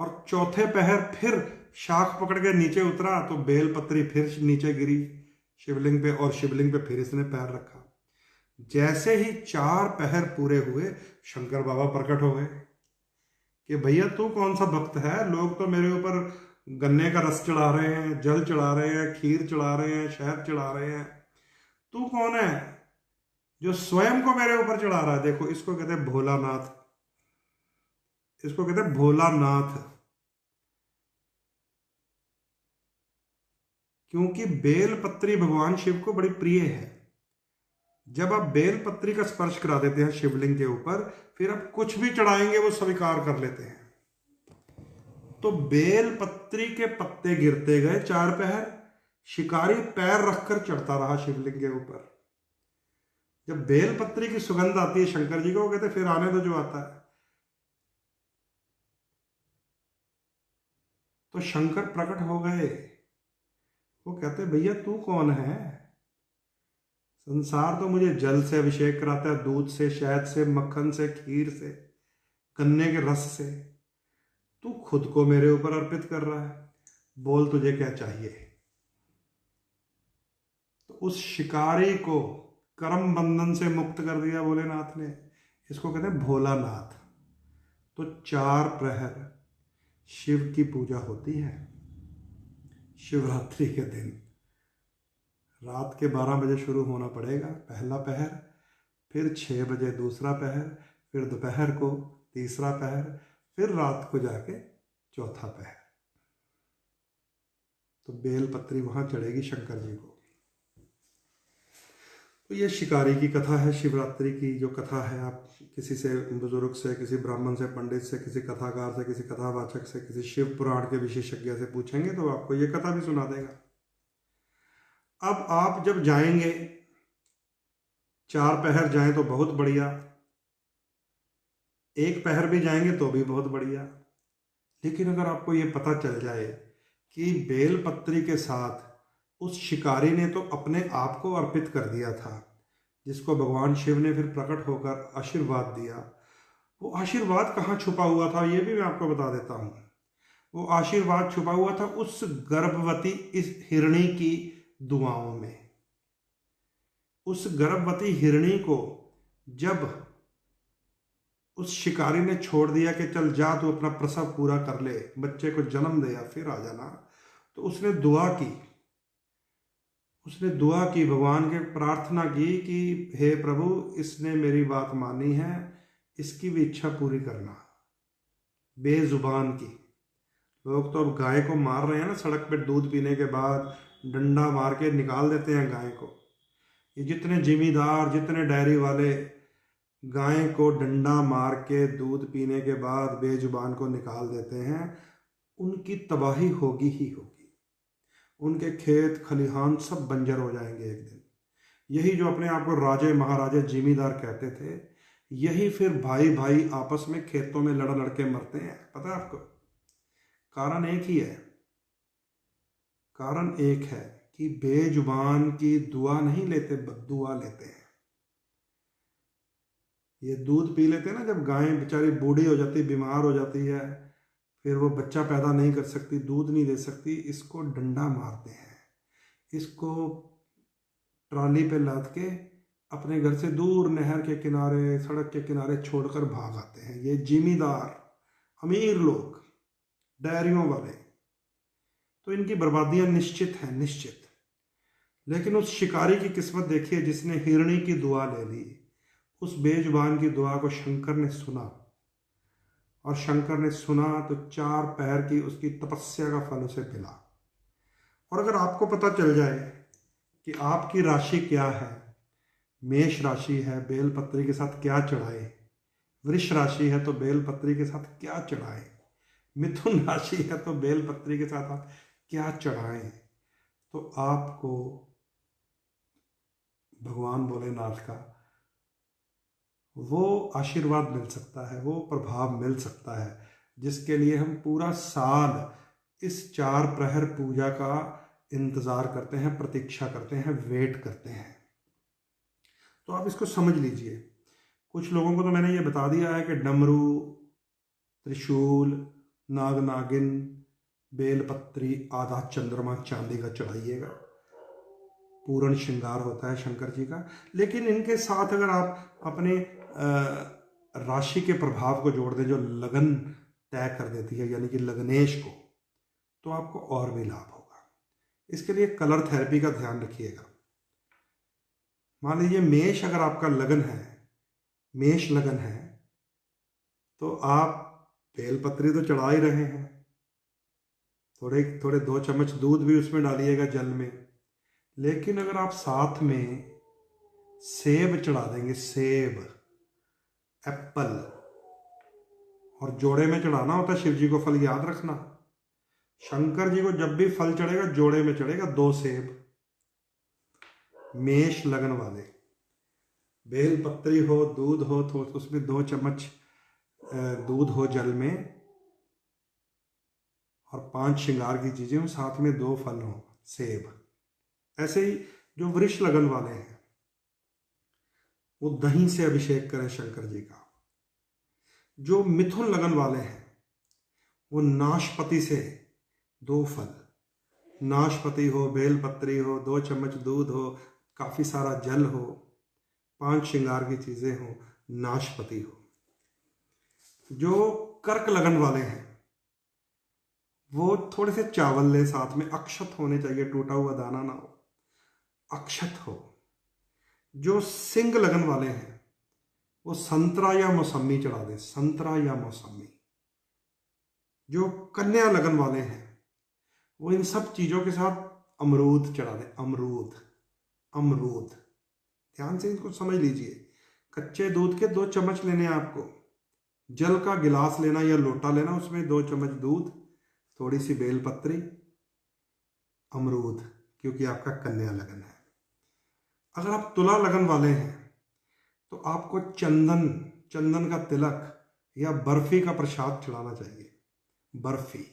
और चौथे पहर फिर शाख पकड़ के नीचे उतरा, तो बेल पत्री फिर नीचे गिरी शिवलिंग पे, और शिवलिंग पे फिर इसने पैर रखा। जैसे ही 4 पहर पूरे हुए, शंकर बाबा प्रकट हो गए कि भैया तू कौन सा भक्त है? लोग तो मेरे ऊपर गन्ने का रस चढ़ा रहे हैं, जल चढ़ा रहे हैं, खीर चढ़ा रहे हैं, शहद चढ़ा रहे हैं, तू कौन है जो स्वयं को मेरे ऊपर चढ़ा रहा है? देखो, इसको कहते हैं भोलानाथ, इसको कहते हैं भोलानाथ। क्योंकि बेल पत्री भगवान शिव को बड़ी प्रिय है। जब आप बेल पत्री का स्पर्श करा देते हैं शिवलिंग के ऊपर, फिर आप कुछ भी चढ़ाएंगे वो स्वीकार कर लेते हैं। तो बेल पत्री के पत्ते गिरते गए 4 पहर, शिकारी पैर रखकर चढ़ता रहा शिवलिंग के ऊपर। जब बेल पत्री की सुगंध आती है शंकर जी को, वो कहते फिर आने दो जो आता है। तो शंकर प्रकट हो गए। वो कहते भैया तू कौन है? संसार तो मुझे जल से अभिषेक कराता है, दूध से, शहद से, मक्खन से, खीर से, गन्ने के रस से। तू खुद को मेरे ऊपर अर्पित कर रहा है, बोल तुझे क्या चाहिए? तो उस शिकारी को कर्म बंधन से मुक्त कर दिया भोलेनाथ ने। इसको कहते हैं भोलानाथ। तो 4 प्रहर शिव की पूजा होती है शिवरात्रि के दिन। रात के 12 बजे शुरू होना पड़ेगा पहला पहर, फिर 6 बजे दूसरा पहर, फिर दोपहर को तीसरा पहर, फिर रात को जाके चौथा पहर। तो बेलपत्री वहां चढ़ेगी शंकर जी को। तो ये शिकारी की कथा है। शिवरात्रि की जो कथा है, आप किसी से, बुजुर्ग से, किसी ब्राह्मण से, पंडित से, किसी कथाकार से, किसी कथावाचक से, किसी शिव पुराण के विशेषज्ञ से पूछेंगे तो आपको ये कथा भी सुना देगा। अब आप जब जाएंगे, 4 पहर जाएं तो बहुत बढ़िया, 1 पहर भी जाएंगे तो भी बहुत बढ़िया। लेकिन अगर आपको ये पता चल जाए कि बेलपत्री के साथ उस शिकारी ने तो अपने आप को अर्पित कर दिया था, जिसको भगवान शिव ने फिर प्रकट होकर आशीर्वाद दिया, वो आशीर्वाद कहाँ छुपा हुआ था ये भी मैं आपको बता देता हूँ। वो आशीर्वाद छुपा हुआ था उस गर्भवती इस हिरणी की दुआओं में। उस गर्भवती हिरणी को जब उस शिकारी ने छोड़ दिया कि चल जा तू अपना प्रसव पूरा कर ले, बच्चे को जन्म दे या फिर आ जाना, तो उसने दुआ की। उसने दुआ की, भगवान के प्रार्थना की कि हे प्रभु, इसने मेरी बात मानी है, इसकी भी इच्छा पूरी करना। बेजुबान की। लोग तो अब गाय को मार रहे हैं ना, सड़क पे दूध पीने के बाद डंडा मार के निकाल देते हैं गाय को। ये जितने जिमीदार, जितने डेयरी वाले गाय को डंडा मार के दूध पीने के बाद बेजुबान को निकाल देते हैं, उनकी तबाही होगी ही होगी। उनके खेत खलिहान सब बंजर हो जाएंगे एक दिन। यही जो अपने आप को राजे महाराजे जिमीदार कहते थे, यही फिर भाई भाई आपस में खेतों में लड़ लड़ के मरते हैं। पता है आपको? कारण एक ही है। कारण एक है कि बेजुबान की दुआ नहीं लेते, बद्दुआ लेते हैं। ये दूध पी लेते हैं ना, जब गाय बेचारी बूढ़ी हो जाती, बीमार हो जाती है, फिर वो बच्चा पैदा नहीं कर सकती, दूध नहीं दे सकती, इसको डंडा मारते हैं, इसको ट्रॉली पे लाद के अपने घर से दूर नहर के किनारे, सड़क के किनारे छोड़कर भाग आते हैं। ये जिमीदार, अमीर लोग, डेयरियों वाले, तो इनकी बर्बादियां निश्चित हैं, निश्चित। लेकिन उस शिकारी की किस्मत देखिए, जिसने हिरणी की दुआ ले ली। उस बेजुबान की दुआ को शंकर ने सुना, और शंकर ने सुना तो 4 पहर की उसकी तपस्या का फल उसे मिला। और अगर आपको पता चल जाए कि आपकी राशि क्या है, मेष राशि है, बेलपत्री के साथ क्या चढ़ाए, वृष राशि है तो बेलपत्री के साथ क्या चढ़ाए, मिथुन राशि है तो बेलपत्री के साथ आप क्या चढ़ाएं, तो आपको भगवान भोलेनाथ का वो आशीर्वाद मिल सकता है, वो प्रभाव मिल सकता है, जिसके लिए हम पूरा साल इस 4 प्रहर पूजा का इंतजार करते हैं, प्रतीक्षा करते हैं, वेट करते हैं। तो आप इसको समझ लीजिए। कुछ लोगों को तो मैंने ये बता दिया है कि डमरू, त्रिशूल, नाग नागिन, बेलपत्री, आधा चंद्रमा चांदी का चढ़ाइएगा, पूर्ण श्रृंगार होता है शंकर जी का। लेकिन इनके साथ अगर आप अपने राशि के प्रभाव को जोड़ दें, जो लगन तय कर देती है, यानी कि लगनेश को, तो आपको और भी लाभ होगा। इसके लिए कलर थेरेपी का ध्यान रखिएगा। मान लीजिए मेष अगर आपका लगन है, मेष लगन है, तो आप बेलपत्री तो चढ़ा ही रहे हैं, थोड़े थोड़े 2 चम्मच दूध भी उसमें डालिएगा जल में। लेकिन अगर आप साथ में सेब चढ़ा देंगे, सेब, एप्पल, और जोड़े में चढ़ाना होता है शिव जी को फल, याद रखना। शंकर जी को जब भी फल चढ़ेगा जोड़े में चढ़ेगा, 2 सेब। मेष लगन वाले, बेलपत्री हो, दूध हो, तो उसमें 2 चम्मच दूध हो जल में, और 5 श्रृंगार की चीजें हो, साथ में 2 फल हो, सेब। ऐसे ही जो वृष लगन वाले हैं, वो दही से अभिषेक करें शंकर जी का। जो मिथुन लगन वाले हैं, वो नाशपति से 2 फल, नाशपति हो, बेलपत्री हो, 2 चम्मच दूध हो, काफी सारा जल हो, 5 श्रृंगार की चीजें हो, नाशपति हो। जो कर्क लगन वाले हैं वो थोड़े से चावल ले, साथ में अक्षत होने चाहिए, टूटा हुआ दाना ना हो, अक्षत हो। जो सिंह लगन वाले हैं वो संतरा या मौसमी चढ़ा दें, संतरा या मौसमी। जो कन्या लगन वाले हैं वो इन सब चीजों के साथ अमरूद चढ़ा दें, अमरूद, अमरूद। ध्यान से इसको समझ लीजिए। कच्चे दूध के 2 चम्मच लेने हैं आपको, जल का गिलास लेना या लोटा लेना, उसमें 2 चम्मच दूध, थोड़ी सी बेलपत्री, अमरूद, क्योंकि आपका कन्या लगन है। अगर आप तुला लगन वाले हैं तो आपको चंदन, चंदन का तिलक या बर्फी का प्रसाद चढ़ाना चाहिए। बर्फी,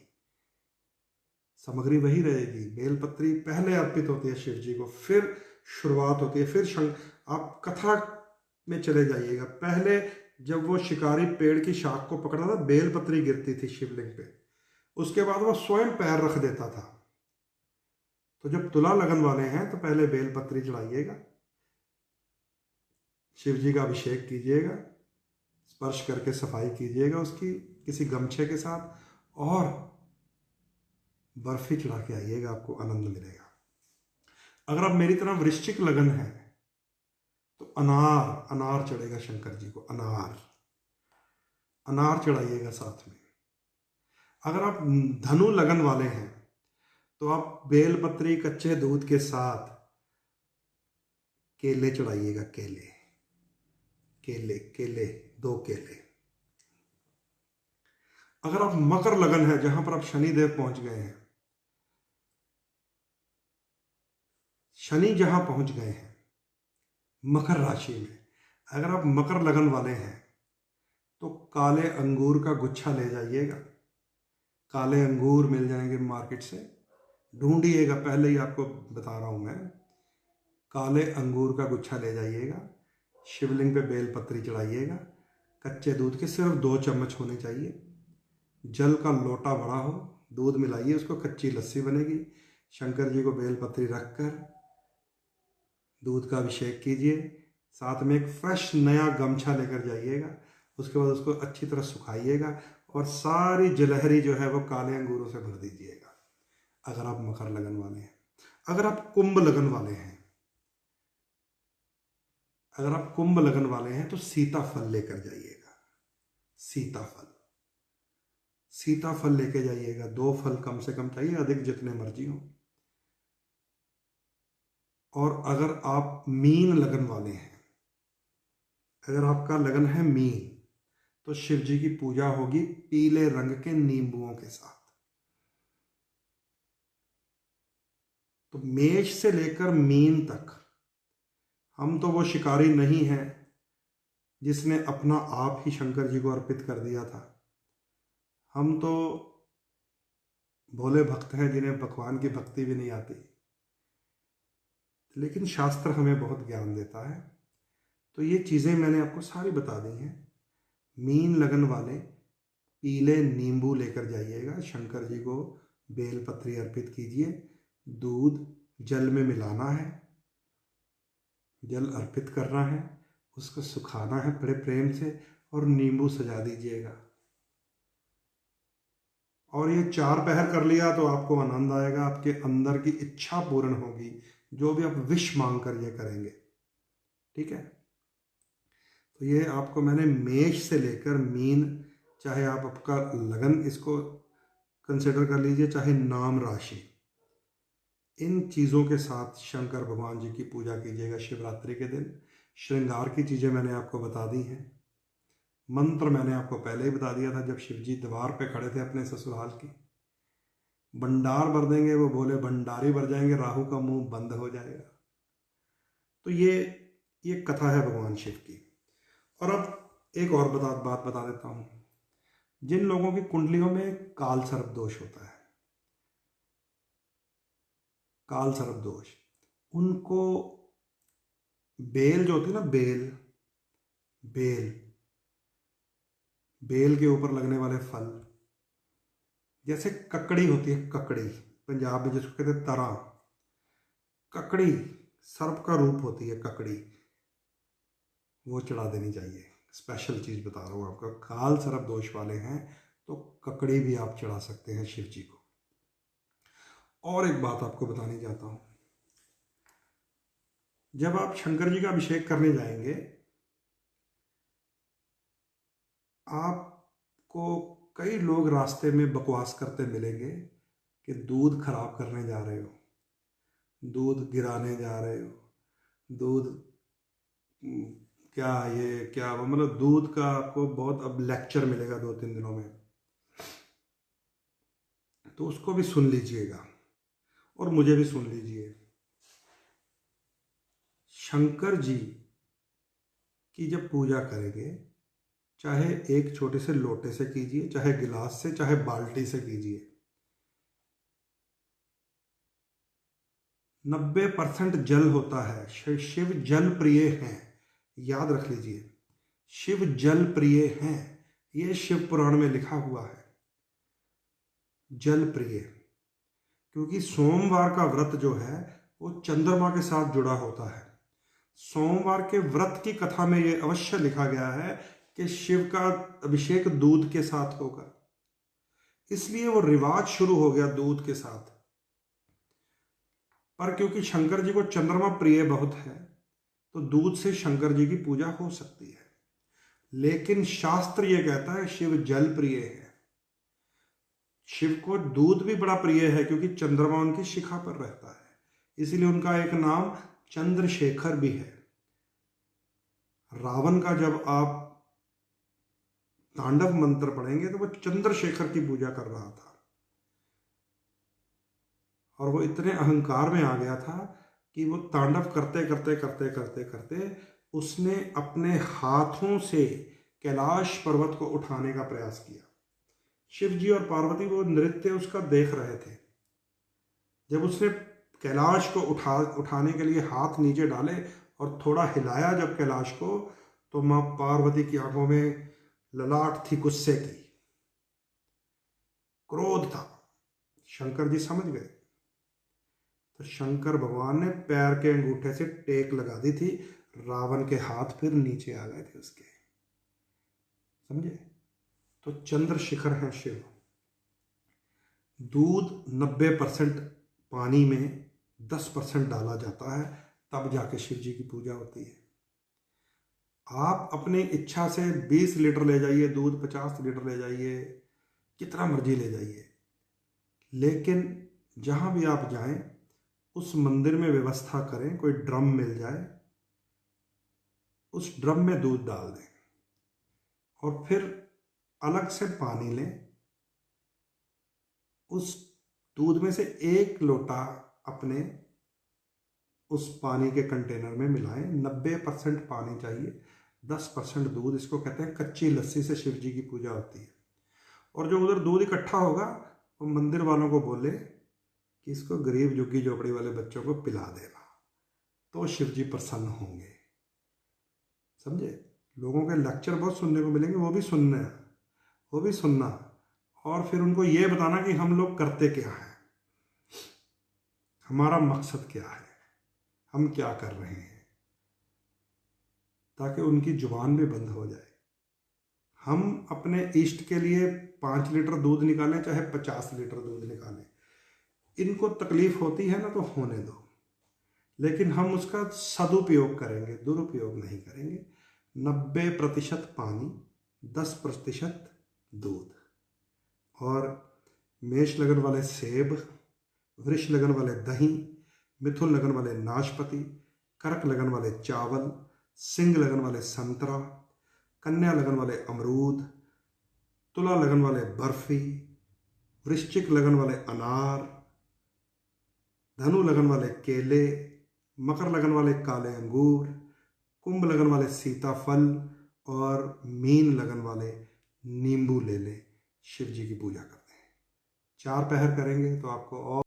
सामग्री वही रहेगी। बेलपत्री पहले अर्पित होती है शिव जी को, फिर शुरुआत होती है, फिर आप कथा में चले जाइएगा। पहले जब वो शिकारी पेड़ की शाख को पकड़ा था, बेलपत्री गिरती थी शिवलिंग पे, उसके बाद वो स्वयं पैर रख देता था। तो जब तुला लगन वाले हैं तो पहले बेलपत्री चढ़ाइएगा, शिव जी का अभिषेक कीजिएगा, स्पर्श करके सफाई कीजिएगा उसकी किसी गमछे के साथ, और बर्फी चढ़ा के आइएगा, आपको आनंद मिलेगा। अगर आप मेरी तरह वृश्चिक लगन है तो अनार, अनार चढ़ेगा शंकर जी को, अनार, अनार चढ़ाइएगा साथ में। अगर आप धनु लगन वाले हैं तो आप बेलपत्री कच्चे दूध के साथ केले चढ़ाइएगा, केले, केले, केले, 2 केले। अगर आप मकर लगन है, जहां पर आप शनिदेव पहुंच गए हैं, शनि जहां पहुंच गए हैं मकर राशि में, अगर आप मकर लगन वाले हैं तो काले अंगूर का गुच्छा ले जाइएगा। काले अंगूर मिल जाएंगे मार्केट से, ढूंढिएगा, पहले ही आपको बता रहा हूं मैं। काले अंगूर का गुच्छा ले जाइएगा, शिवलिंग पे बेलपत्री चढ़ाइएगा, कच्चे दूध के सिर्फ 2 चम्मच होने चाहिए, जल का लोटा बड़ा हो, दूध मिलाइए उसको, कच्ची लस्सी बनेगी। शंकर जी को बेलपत्री रखकर दूध का अभिषेक कीजिए, साथ में एक फ्रेश नया गमछा लेकर जाइएगा। उसके बाद उसको अच्छी तरह सुखाइएगा और सारी जलहरी जो है वो काले अंगूरों से भर दीजिएगा, अगर आप मकर लगन वाले हैं। अगर आप कुंभ लगन वाले हैं, अगर आप कुंभ लगन वाले हैं तो सीताफल लेकर जाइएगा, सीताफल, सीताफल लेके जाइएगा। 2 फल कम से कम चाहिए, अधिक जितने मर्जी हो। और अगर आप मीन लगन वाले हैं, अगर आपका लगन है मीन, तो शिव जी की पूजा होगी पीले रंग के नींबुओं के साथ। तो मेष से लेकर मीन तक, हम तो वो शिकारी नहीं हैं जिसने अपना आप ही शंकर जी को अर्पित कर दिया था। हम तो भोले भक्त हैं जिन्हें भगवान की भक्ति भी नहीं आती, लेकिन शास्त्र हमें बहुत ज्ञान देता है। तो ये चीज़ें मैंने आपको सारी बता दी हैं। मीन लगन वाले पीले नींबू लेकर जाइएगा, शंकर जी को बेलपत्री अर्पित कीजिए, दूध जल में मिलाना है, जल अर्पित करना है, उसको सुखाना है बड़े प्रेम से, और नींबू सजा दीजिएगा। और ये 4 पहर कर लिया तो आपको आनंद आएगा, आपके अंदर की इच्छा पूर्ण होगी, जो भी आप विश मांग कर ये करेंगे। ठीक है, तो ये आपको मैंने मेष से लेकर मीन, चाहे आप आपका लगन इसको कंसिडर कर लीजिए, चाहे नाम राशि, इन चीज़ों के साथ शंकर भगवान जी की पूजा कीजिएगा शिवरात्रि के दिन। श्रृंगार की चीज़ें मैंने आपको बता दी हैं, मंत्र मैंने आपको पहले ही बता दिया था जब शिव जी द्वार पे खड़े थे अपने ससुराल की। भंडार भर देंगे, वो बोले भंडारी भर जाएंगे, राहु का मुंह बंद हो जाएगा। तो ये कथा है भगवान शिव की। और अब एक और बात बता देता हूं। जिन लोगों की कुंडलियों में काल सर्प दोष होता है, काल सर्प दोष, उनको बेल जो होती है ना, बेल, बेल, बेल के ऊपर लगने वाले फल, जैसे ककड़ी होती है, ककड़ी पंजाब में जिसको कहते हैं तरा, ककड़ी सर्प का रूप होती है ककड़ी, वो चढ़ा देनी चाहिए। स्पेशल चीज़ बता रहा हूँ आपका, काल सर्प दोष वाले हैं तो ककड़ी भी आप चढ़ा सकते हैं शिव जी को। और एक बात आपको बताने जाता हूँ, जब आप शंकर जी का अभिषेक करने जाएंगे, आपको कई लोग रास्ते में बकवास करते मिलेंगे कि दूध खराब करने जा रहे हो, दूध गिराने जा रहे हो, दूध क्या ये क्या वो, मतलब दूध का आपको बहुत अब लेक्चर मिलेगा 2-3 दिनों में, तो उसको भी सुन लीजिएगा और मुझे भी सुन लीजिए। शंकर जी की जब पूजा करेंगे, चाहे एक छोटे से लोटे से कीजिए, चाहे गिलास से, चाहे बाल्टी से कीजिए, 90% जल होता है। शिव जल प्रिय हैं, याद रख लीजिए, शिव जल प्रिय हैं, ये शिव पुराण में लिखा हुआ है, जल प्रिय। क्योंकि सोमवार का व्रत जो है वो चंद्रमा के साथ जुड़ा होता है। सोमवार के व्रत की कथा में ये अवश्य लिखा गया है कि शिव का अभिषेक दूध के साथ होगा, इसलिए वो रिवाज शुरू हो गया दूध के साथ। पर क्योंकि शंकर जी को चंद्रमा प्रिय बहुत है, तो दूध से शंकर जी की पूजा हो सकती है। लेकिन शास्त्र ये कहता है शिव जल प्रिय है। शिव को दूध भी बड़ा प्रिय है, क्योंकि चंद्रमा उनकी शिखा पर रहता है, इसीलिए उनका एक नाम चंद्रशेखर भी है। रावण का जब आप तांडव मंत्र पढ़ेंगे तो वो चंद्रशेखर की पूजा कर रहा था, और वो इतने अहंकार में आ गया था कि वो तांडव करते करते करते करते करते उसने अपने हाथों से कैलाश पर्वत को उठाने का प्रयास किया। शिव जी और पार्वती वो नृत्य उसका देख रहे थे। जब उसने कैलाश को उठाने के लिए हाथ नीचे डाले और थोड़ा हिलाया जब कैलाश को, तो मां पार्वती की आंखों में ललाट थी गुस्से की, क्रोध था। शंकर जी समझ गए, तो शंकर भगवान ने पैर के अंगूठे से टेक लगा दी थी, रावण के हाथ फिर नीचे आ गए थे उसके, समझे। तो चंद्रशिखर है शिव। दूध 90% पानी में 10% डाला जाता है, तब जाके शिव जी की पूजा होती है। आप अपनी इच्छा से 20 लीटर ले जाइए दूध, 50 लीटर ले जाइए, कितना मर्जी ले जाइए, लेकिन जहां भी आप जाएं उस मंदिर में व्यवस्था करें, कोई ड्रम मिल जाए, उस ड्रम में दूध डाल दें और फिर अलग से पानी लें। उस दूध में से 1 लोटा अपने उस पानी के कंटेनर में मिलाएं। 90% पानी चाहिए, 10% दूध। इसको कहते हैं कच्ची लस्सी से शिव जी की पूजा होती है। और जो उधर दूध इकट्ठा होगा वो मंदिर वालों को बोले कि इसको गरीब झुग्गी झोपड़ी वाले बच्चों को पिला देना, तो शिव जी प्रसन्न होंगे, समझे। लोगों के लेक्चर बहुत सुनने को मिलेंगे, वो भी सुनना, और फिर उनको ये बताना कि हम लोग करते क्या हैं, हमारा मकसद क्या है, हम क्या कर रहे हैं, ताकि उनकी जुबान भी बंद हो जाए। हम अपने इष्ट के लिए 5 लीटर दूध निकालें, चाहे 50 लीटर दूध निकालें, इनको तकलीफ होती है ना, तो होने दो, लेकिन हम उसका सदुपयोग करेंगे, दुरुपयोग नहीं करेंगे। 90% पानी, 10% दूध। और मेष लगन वाले सेब, वृष लगन वाले दही, मिथुन लगन वाले नाशपाती, कर्क लगन वाले चावल, सिंह लगन वाले संतरा, कन्या लगन वाले अमरूद, तुला लगन वाले बर्फी, वृश्चिक लगन वाले अनार, धनु लगन वाले केले, मकर लगन वाले काले अंगूर, कुंभ लगन वाले सीताफल, और मीन लगन वाले नींबू ले लें। शिव जी की पूजा करते हैं, 4 पहर करेंगे तो आपको और